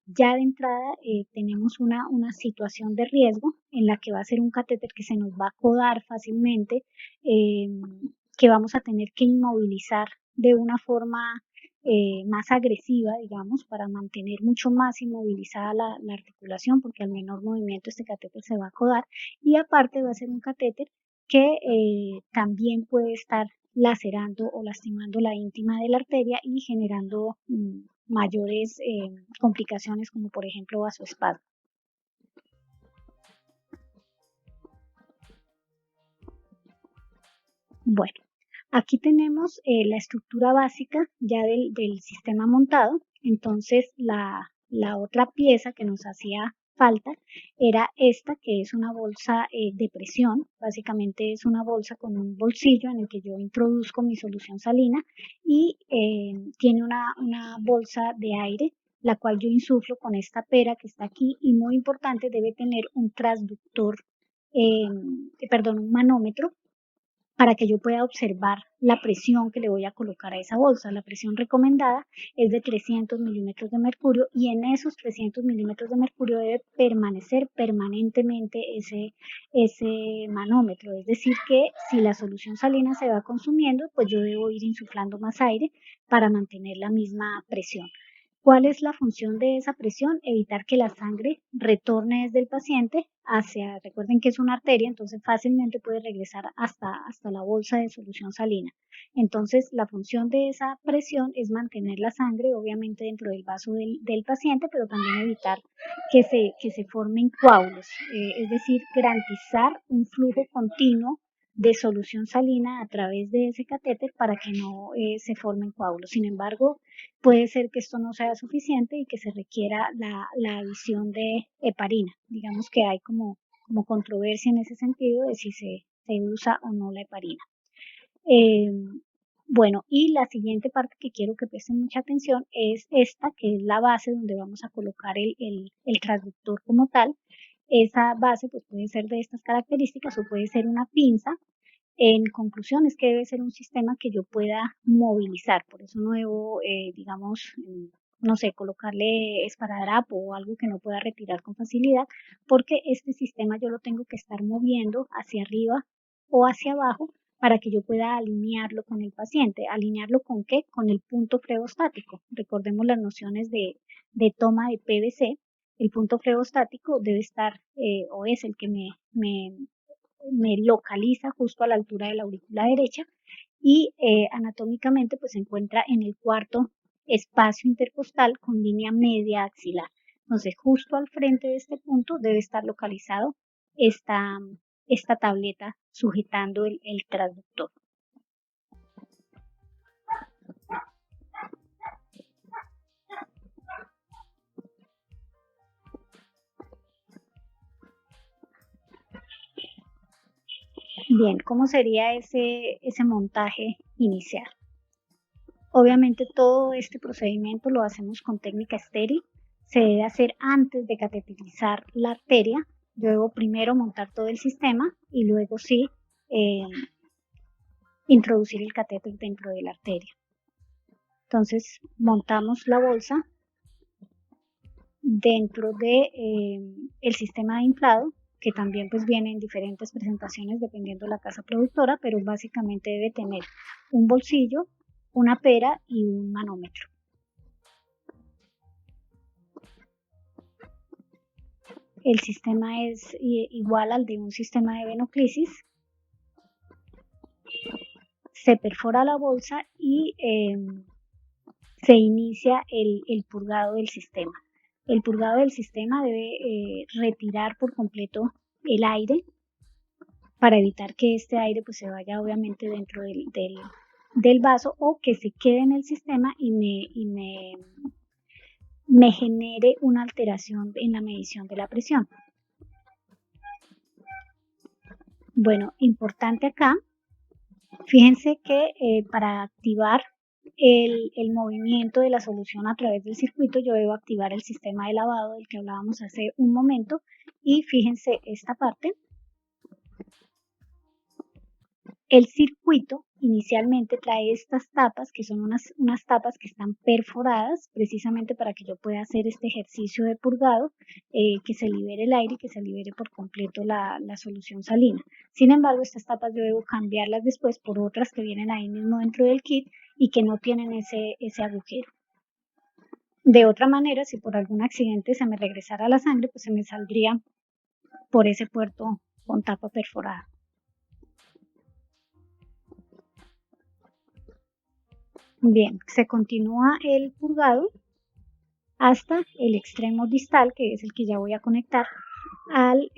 ya de entrada tenemos una situación de riesgo en la que va a ser un catéter que se nos va a codar fácilmente, eh, que vamos a tener que inmovilizar de una forma más agresiva, digamos, para mantener mucho más inmovilizada la articulación, porque al menor movimiento este catéter se va a acodar y aparte va a ser un catéter que también puede estar lacerando o lastimando la íntima de la arteria y generando mayores complicaciones como por ejemplo vasoespasmo. Bueno, aquí tenemos la estructura básica ya del sistema montado. Entonces, la otra pieza que nos hacía falta era esta, que es una bolsa de presión. Básicamente es una bolsa con un bolsillo en el que yo introduzco mi solución salina y tiene una bolsa de aire, la cual yo insuflo con esta pera que está aquí y muy importante, debe tener un transductor, perdón, un manómetro para que yo pueda observar la presión que le voy a colocar a esa bolsa. La presión recomendada es de 300 milímetros de mercurio y en esos 300 milímetros de mercurio debe permanecer permanentemente ese manómetro. Es decir, que si la solución salina se va consumiendo, pues yo debo ir insuflando más aire para mantener la misma presión. ¿Cuál es la función de esa presión? Evitar que la sangre retorne desde el paciente hacia, recuerden que es una arteria, entonces fácilmente puede regresar hasta la bolsa de solución salina. Entonces, la función de esa presión es mantener la sangre, obviamente, dentro del vaso del paciente, pero también evitar que se formen coágulos, es decir, garantizar un flujo continuo de solución salina a través de ese catéter para que no se formen coágulos. Sin embargo, puede ser que esto no sea suficiente y que se requiera la adición de heparina. Digamos que hay como controversia en ese sentido de si se usa o no la heparina. Eh, bueno, y la siguiente parte que quiero que presten mucha atención es esta, que es la base donde vamos a colocar el transductor como tal. Esa base pues puede ser de estas características o puede ser una pinza. En conclusión, es que debe ser un sistema que yo pueda movilizar, por eso no debo, digamos, no sé, colocarle esparadrapo o algo que no pueda retirar con facilidad, porque este sistema yo lo tengo que estar moviendo hacia arriba o hacia abajo para que yo pueda alinearlo con el paciente. ¿Alinearlo con qué? Con el punto flebostático. Recordemos las nociones de toma de PVC. El punto flebostático debe estar, o es el que me localiza justo a la altura de la aurícula derecha y anatómicamente pues se encuentra en el cuarto espacio intercostal con línea media axilar. Entonces justo al frente de este punto debe estar localizado esta, esta tableta sujetando el transductor. Bien, ¿cómo sería ese montaje inicial? Obviamente todo este procedimiento lo hacemos con técnica estéril. Se debe hacer antes de cateterizar la arteria. Yo debo primero montar todo el sistema y luego sí eh, introducir el catéter dentro de la arteria. Entonces montamos la bolsa dentro de el sistema de inflado, que también pues viene en diferentes presentaciones dependiendo de la casa productora, pero básicamente debe tener un bolsillo, una pera y un manómetro. El sistema es igual al de un sistema de venoclisis. Se perfora la bolsa y se inicia el purgado del sistema. El purgado del sistema debe retirar por completo el aire para evitar que este aire pues se vaya obviamente dentro del vaso o que se quede en el sistema y me genere una alteración en la medición de la presión. Bueno, importante acá, fíjense que para activar el movimiento de la solución a través del circuito, yo debo activar el sistema de lavado del que hablábamos hace un momento. Y fíjense esta parte. El circuito inicialmente trae estas tapas, que son unas tapas que están perforadas precisamente para que yo pueda hacer este ejercicio de purgado, que se libere el aire y que se libere por completo la solución salina. Sin embargo, estas tapas yo debo cambiarlas después por otras que vienen ahí mismo dentro del kit y que no tienen ese agujero. De otra manera, si por algún accidente se me regresara la sangre, pues se me saldría por ese puerto con tapa perforada. Bien, se continúa el purgado hasta el extremo distal, que es el que ya voy a conectar al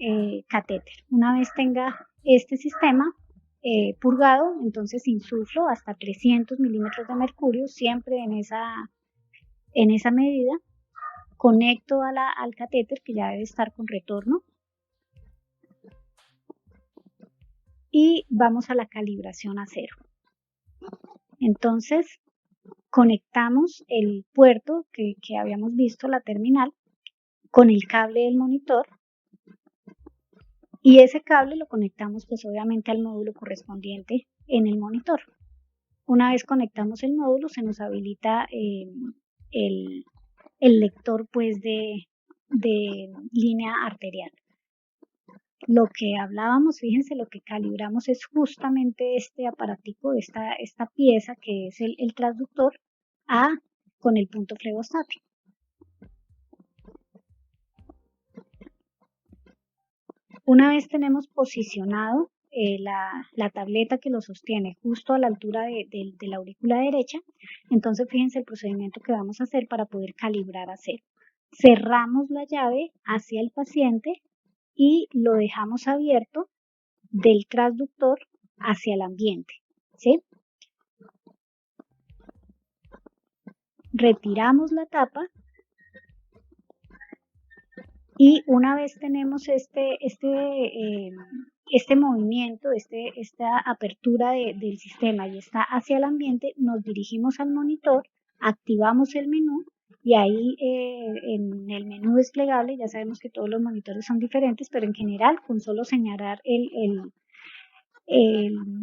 catéter. Una vez tenga este sistema purgado, entonces insuflo hasta 300 milímetros de mercurio, siempre en esa medida. Conecto al catéter, que ya debe estar con retorno, y vamos a la calibración a cero. Entonces, conectamos el puerto que habíamos visto, la terminal, con el cable del monitor, y ese cable lo conectamos pues obviamente al módulo correspondiente en el monitor. Una vez conectamos el módulo, se nos habilita el lector pues de línea arterial. Lo que hablábamos, fíjense, lo que calibramos es justamente este aparatico, esta pieza que es el transductor con el punto flegostático. Una vez tenemos posicionado la tableta que lo sostiene justo a la altura de la aurícula derecha, entonces fíjense el procedimiento que vamos a hacer para poder calibrar a cero. Cerramos la llave hacia el paciente y lo dejamos abierto del transductor hacia el ambiente, ¿sí? Retiramos la tapa y una vez tenemos este movimiento, esta apertura del sistema y está hacia el ambiente, nos dirigimos al monitor, activamos el menú y ahí en el menú desplegable, ya sabemos que todos los monitores son diferentes, pero en general con solo señalar el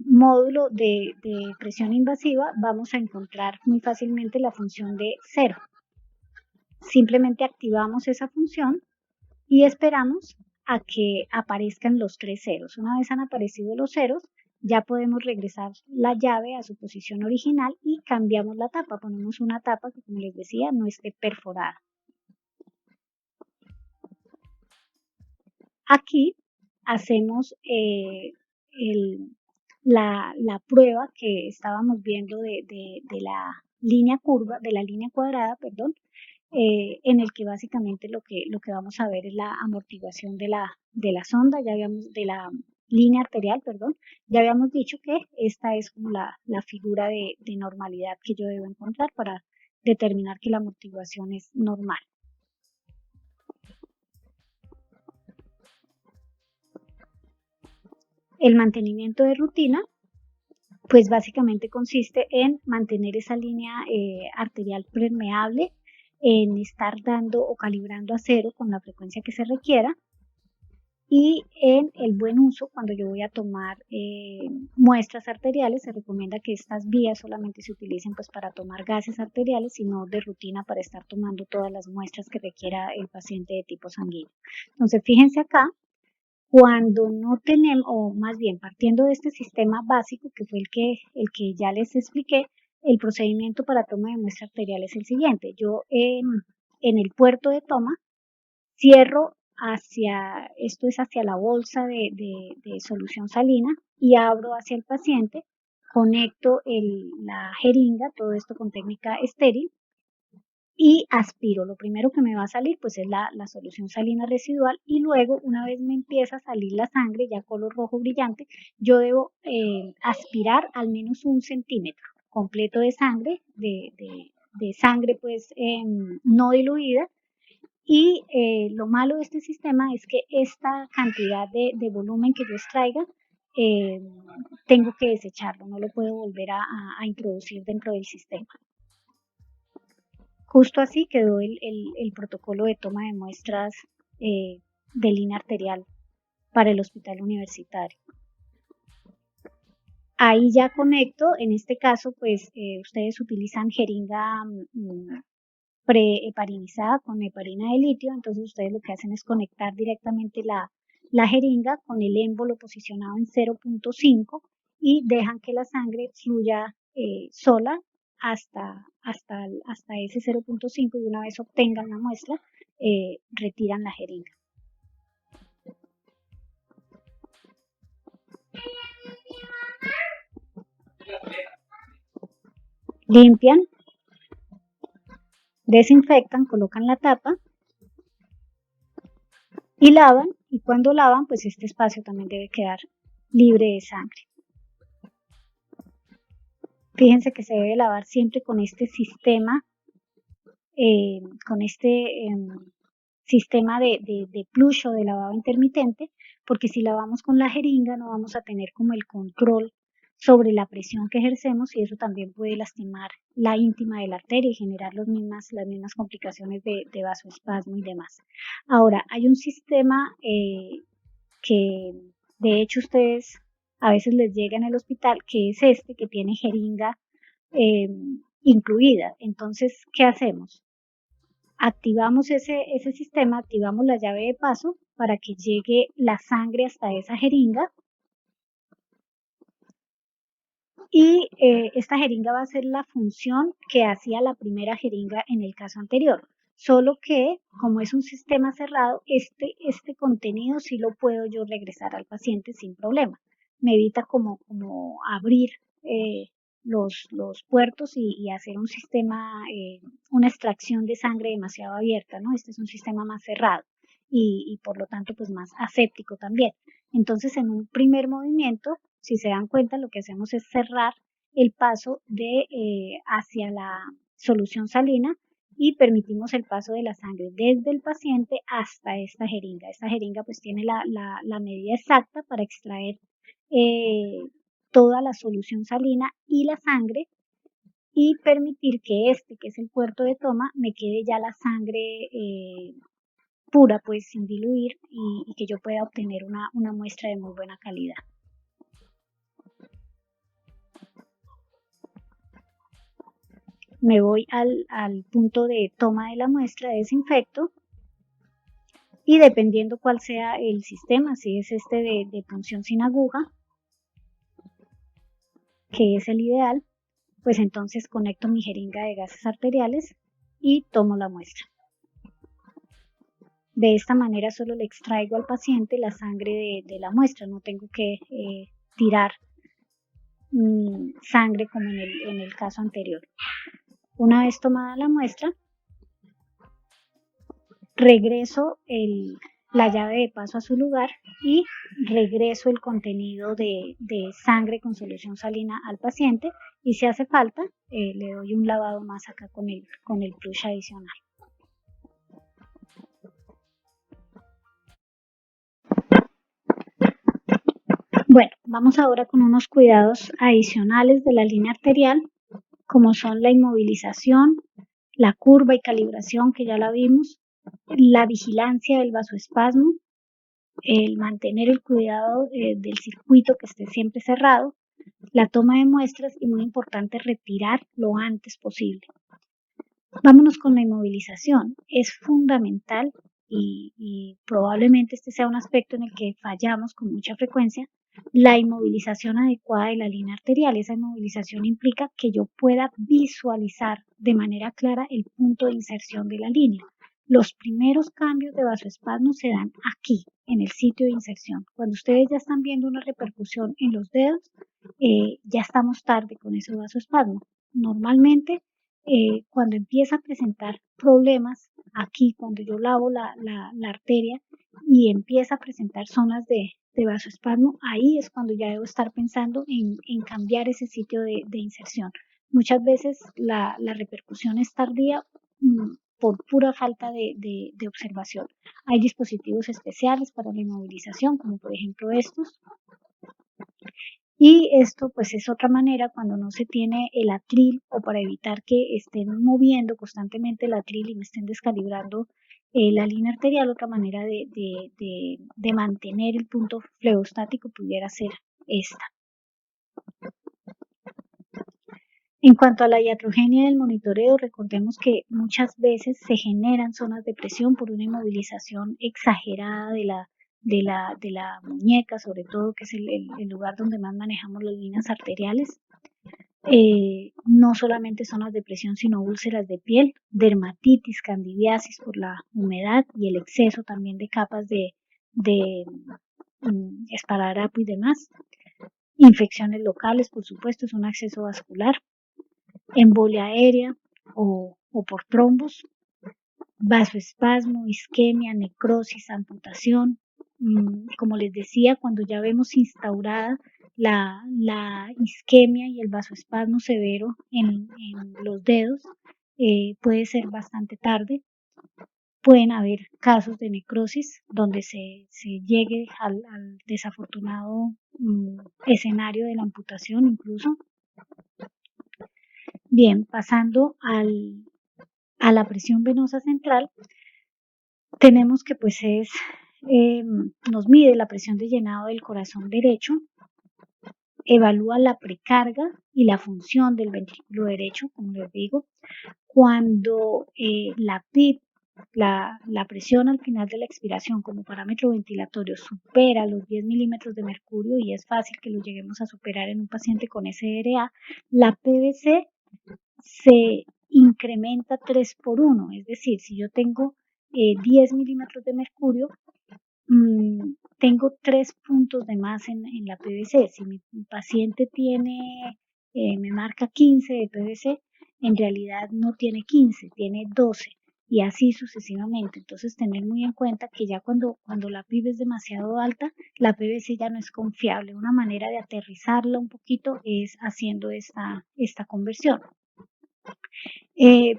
módulo de presión invasiva vamos a encontrar muy fácilmente la función de cero. Simplemente activamos esa función y esperamos a que aparezcan los tres ceros. Una vez han aparecido los ceros, ya podemos regresar la llave a su posición original y cambiamos la tapa. Ponemos una tapa que, como les decía, no esté perforada. Aquí hacemos la prueba que estábamos viendo de la línea curva, de la línea cuadrada, perdón, en el que básicamente lo que vamos a ver es la amortiguación de la sonda, ya habíamos, de la línea arterial, perdón, ya habíamos dicho que esta es como la figura de normalidad que yo debo encontrar para determinar que la amortiguación es normal. El mantenimiento de rutina, pues básicamente consiste en mantener esa línea arterial permeable, en estar dando o calibrando a cero con la frecuencia que se requiera y en el buen uso. Cuando yo voy a tomar muestras arteriales, se recomienda que estas vías solamente se utilicen pues para tomar gases arteriales y no de rutina para estar tomando todas las muestras que requiera el paciente de tipo sanguíneo. Entonces fíjense acá, cuando no tenemos, o más bien partiendo de este sistema básico que fue el que ya les expliqué, el procedimiento para toma de muestra arterial es el siguiente. Yo en el puerto de toma cierro esto es hacia la bolsa de solución salina y abro hacia el paciente, conecto la jeringa, todo esto con técnica estéril, y aspiro. Lo primero que me va a salir pues es la solución salina residual y luego una vez me empieza a salir la sangre ya color rojo brillante, yo debo aspirar al menos 1 centímetro. completo de sangre, de sangre pues no diluida. Y lo malo de este sistema es que esta cantidad de volumen que yo extraiga, eh, tengo que desecharlo, no lo puedo volver a introducir dentro del sistema. Justo así quedó el protocolo de toma de muestras de línea arterial para el hospital universitario. Ahí ya conecto, en este caso, pues ustedes utilizan jeringa preheparinizada con heparina de litio, entonces ustedes lo que hacen es conectar directamente la jeringa con el émbolo posicionado en 0.5 y dejan que la sangre fluya sola hasta ese 0.5 y una vez obtengan la muestra, retiran la jeringa. Limpian, desinfectan, colocan la tapa y lavan, y cuando lavan pues este espacio también debe quedar libre de sangre. Fíjense que se debe lavar siempre con este sistema, sistema de plush o de lavado intermitente, porque si lavamos con la jeringa no vamos a tener como el control sobre la presión que ejercemos y eso también puede lastimar la íntima de la arteria y generar las mismas complicaciones de vasoespasmo y demás. Ahora, hay un sistema que de hecho ustedes a veces les llega en el hospital, que es este, que tiene jeringa incluida. Entonces, ¿qué hacemos? Activamos ese sistema, activamos la llave de paso para que llegue la sangre hasta esa jeringa y esta jeringa va a hacer la función que hacía la primera jeringa en el caso anterior, solo que como es un sistema cerrado, este contenido sí lo puedo yo regresar al paciente sin problema. Me evita como abrir los puertos y hacer un sistema, una extracción de sangre demasiado abierta, ¿no? Este es un sistema más cerrado y por lo tanto pues más aséptico también. Entonces en un primer movimiento, si se dan cuenta, lo que hacemos es cerrar el paso hacia la solución salina y permitimos el paso de la sangre desde el paciente hasta esta jeringa. Esta jeringa pues tiene la medida exacta para extraer toda la solución salina y la sangre y permitir que que es el puerto de toma, me quede ya la sangre pura, pues sin diluir y que yo pueda obtener una muestra de muy buena calidad. Me voy al punto de toma de la muestra, desinfecto y dependiendo cuál sea el sistema, si es este de punción sin aguja, que es el ideal, pues entonces conecto mi jeringa de gases arteriales y tomo la muestra. De esta manera solo le extraigo al paciente la sangre de la muestra, no tengo que tirar sangre como en el caso anterior. Una vez tomada la muestra, regreso la llave de paso a su lugar y regreso el contenido de sangre con solución salina al paciente y si hace falta le doy un lavado más acá con el plush adicional. Bueno, vamos ahora con unos cuidados adicionales de la línea arterial, como son la inmovilización, la curva y calibración, que ya la vimos, la vigilancia del vasoespasmo, el mantener el cuidado del circuito que esté siempre cerrado, la toma de muestras y muy importante retirar lo antes posible. Vámonos con la inmovilización. Es fundamental y probablemente este sea un aspecto en el que fallamos con mucha frecuencia, la inmovilización adecuada de la línea arterial. Esa inmovilización implica que yo pueda visualizar de manera clara el punto de inserción de la línea. Los primeros cambios de vasoespasmo se dan aquí, en el sitio de inserción. Cuando ustedes ya están viendo una repercusión en los dedos, ya estamos tarde con ese vasoespasmo. Normalmente, cuando empieza a presentar problemas aquí, cuando yo lavo la arteria y empieza a presentar zonas de vasoespasmo, ahí es cuando ya debo estar pensando en cambiar ese sitio de inserción. Muchas veces la repercusión es tardía por pura falta de observación. Hay dispositivos especiales para la inmovilización, como por ejemplo estos, y esto pues es otra manera cuando no se tiene el atril o para evitar que estén moviendo constantemente el atril y me estén descalibrando la línea arterial. Otra manera de mantener el punto fleostático pudiera ser esta. En cuanto a la iatrogenia del monitoreo, recordemos que muchas veces se generan zonas de presión por una inmovilización exagerada de la muñeca, sobre todo, que es el lugar donde más manejamos las líneas arteriales. No solamente zonas de presión, sino úlceras de piel, dermatitis, candidiasis por la humedad y el exceso también de capas de esparadrapo y demás. Infecciones locales, por supuesto, es un acceso vascular. Embolia aérea o por trombos, vasoespasmo, isquemia, necrosis, amputación. Como les decía, cuando ya vemos instaurada la isquemia y el vasoespasmo severo en los dedos, puede ser bastante tarde. Pueden haber casos de necrosis donde se llegue al desafortunado escenario de la amputación incluso. Bien, pasando a la presión venosa central, tenemos que pues nos mide la presión de llenado del corazón derecho, evalúa la precarga y la función del ventrículo derecho, como les digo. Cuando la PIB, la presión al final de la expiración como parámetro ventilatorio supera los 10 milímetros de mercurio, y es fácil que lo lleguemos a superar en un paciente con SRA, la PVC se incrementa 3 por 1, es decir, si yo tengo 10 milímetros de mercurio, tengo 3 puntos de más en la PVC. Si mi paciente tiene, me marca 15 de PVC, en realidad no tiene 15, tiene 12 y así sucesivamente. Entonces tener muy en cuenta que ya cuando la PIB es demasiado alta, la PVC ya no es confiable. Una manera de aterrizarla un poquito es haciendo esta conversión.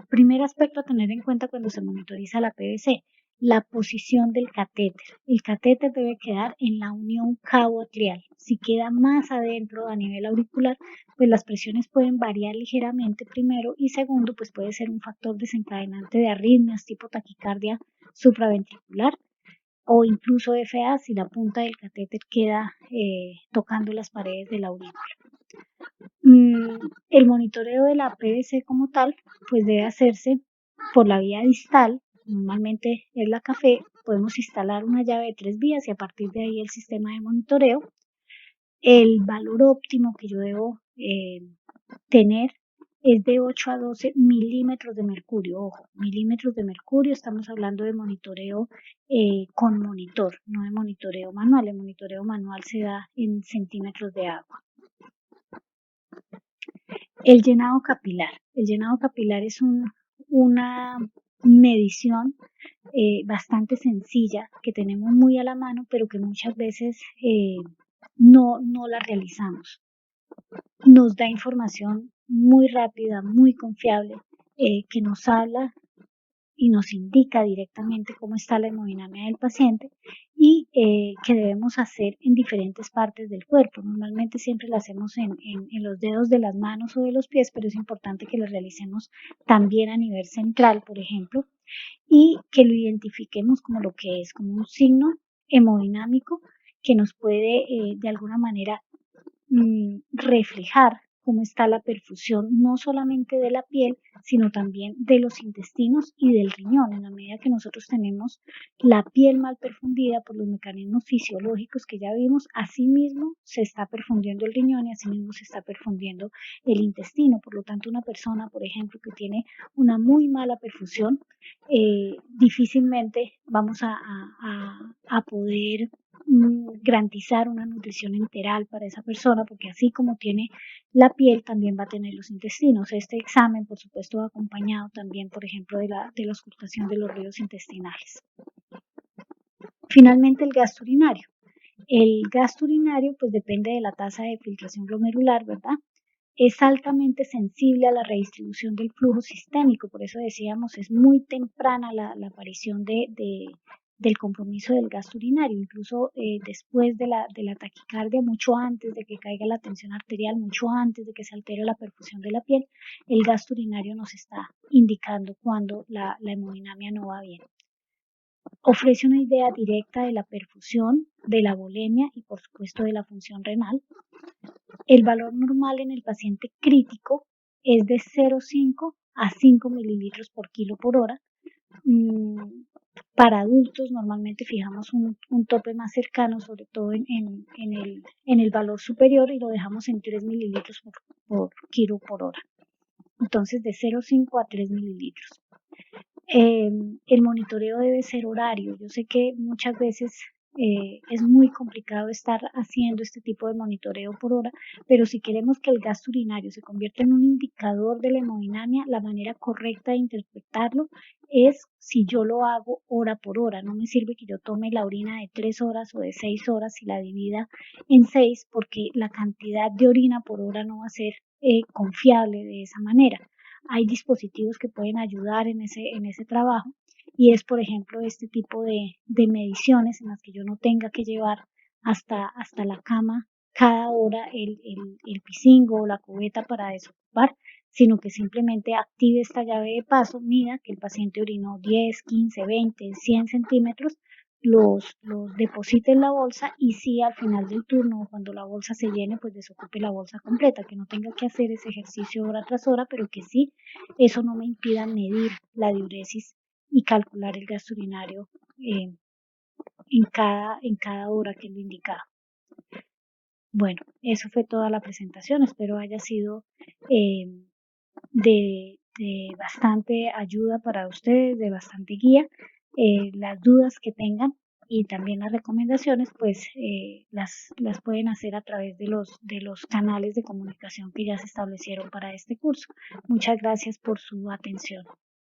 Primer aspecto a tener en cuenta cuando se monitoriza la PVC, la posición del catéter. El catéter debe quedar en la unión cabo-atrial. Si queda más adentro a nivel auricular, pues las presiones pueden variar ligeramente primero, y segundo, pues puede ser un factor desencadenante de arritmias tipo taquicardia supraventricular o incluso FA si la punta del catéter queda tocando las paredes de la aurícula. El monitoreo de la PVC como tal, pues debe hacerse por la vía distal, normalmente es la café. Podemos instalar una llave de 3 vías y a partir de ahí el sistema de monitoreo. El valor óptimo que yo debo tener es de 8 a 12 milímetros de mercurio. Ojo, milímetros de mercurio, estamos hablando de monitoreo con monitor, no de monitoreo manual. El monitoreo manual se da en centímetros de agua. El llenado capilar. El llenado capilar es una medición bastante sencilla que tenemos muy a la mano, pero que muchas veces no la realizamos. Nos da información muy rápida, muy confiable, que nos habla y nos indica directamente cómo está la hemodinamia del paciente y que debemos hacer en diferentes partes del cuerpo. Normalmente siempre la hacemos en los dedos de las manos o de los pies, pero es importante que lo realicemos también a nivel central, por ejemplo, y que lo identifiquemos como lo que es, como un signo hemodinámico que nos puede de alguna manera reflejar cómo está la perfusión, no solamente de la piel, sino también de los intestinos y del riñón. En la medida que nosotros tenemos la piel mal perfundida por los mecanismos fisiológicos que ya vimos, asimismo se está perfundiendo el riñón y asimismo se está perfundiendo el intestino. Por lo tanto, una persona, por ejemplo, que tiene una muy mala perfusión, difícilmente vamos a poder garantizar una nutrición enteral para esa persona, porque así como tiene la piel, también va a tener los intestinos. Este examen, por supuesto, va acompañado también, por ejemplo, de la auscultación de los ríos intestinales. Finalmente, el gasto urinario. El gasto urinario, pues depende de la tasa de filtración glomerular, ¿verdad? es altamente sensible a la redistribución del flujo sistémico, por eso decíamos, es muy temprana la aparición del compromiso del gasto urinario, incluso después de la taquicardia, mucho antes de que caiga la tensión arterial, mucho antes de que se altere la perfusión de la piel, el gasto urinario nos está indicando cuando la hemodinamia no va bien. Ofrece una idea directa de la perfusión, de la volemia y por supuesto de la función renal. El valor normal en el paciente crítico es de 0,5 a 5 mililitros por kilo por hora. Para adultos normalmente fijamos un tope más cercano, sobre todo en el valor superior, y lo dejamos en 3 mililitros por kilo por hora. Entonces de 0,5 a 3 mililitros. El monitoreo debe ser horario. Yo sé que muchas veces es muy complicado estar haciendo este tipo de monitoreo por hora, pero si queremos que el gasto urinario se convierta en un indicador de la hemodinamia, la manera correcta de interpretarlo es si yo lo hago hora por hora. No me sirve que yo tome la orina de 3 horas o de 6 horas y la divida en 6, porque la cantidad de orina por hora no va a ser confiable de esa manera. Hay dispositivos que pueden ayudar en ese trabajo, y es, por ejemplo, este tipo de mediciones en las que yo no tenga que llevar hasta la cama cada hora el pisingo o la cubeta para desocupar, sino que simplemente active esta llave de paso, mida que el paciente orinó 10, 15, 20, 100 centímetros, los deposite en la bolsa, y si al final del turno, cuando la bolsa se llene, pues desocupe la bolsa completa, que no tenga que hacer ese ejercicio hora tras hora, pero que sí, eso no me impida medir la diuresis y calcular el gasto urinario en cada hora que lo indicaba. Bueno, eso fue toda la presentación. Espero haya sido eh, de bastante ayuda para ustedes, de bastante guía. Las dudas que tengan y también las recomendaciones, pues las pueden hacer a través de los canales de comunicación que ya se establecieron para este curso. Muchas gracias por su atención.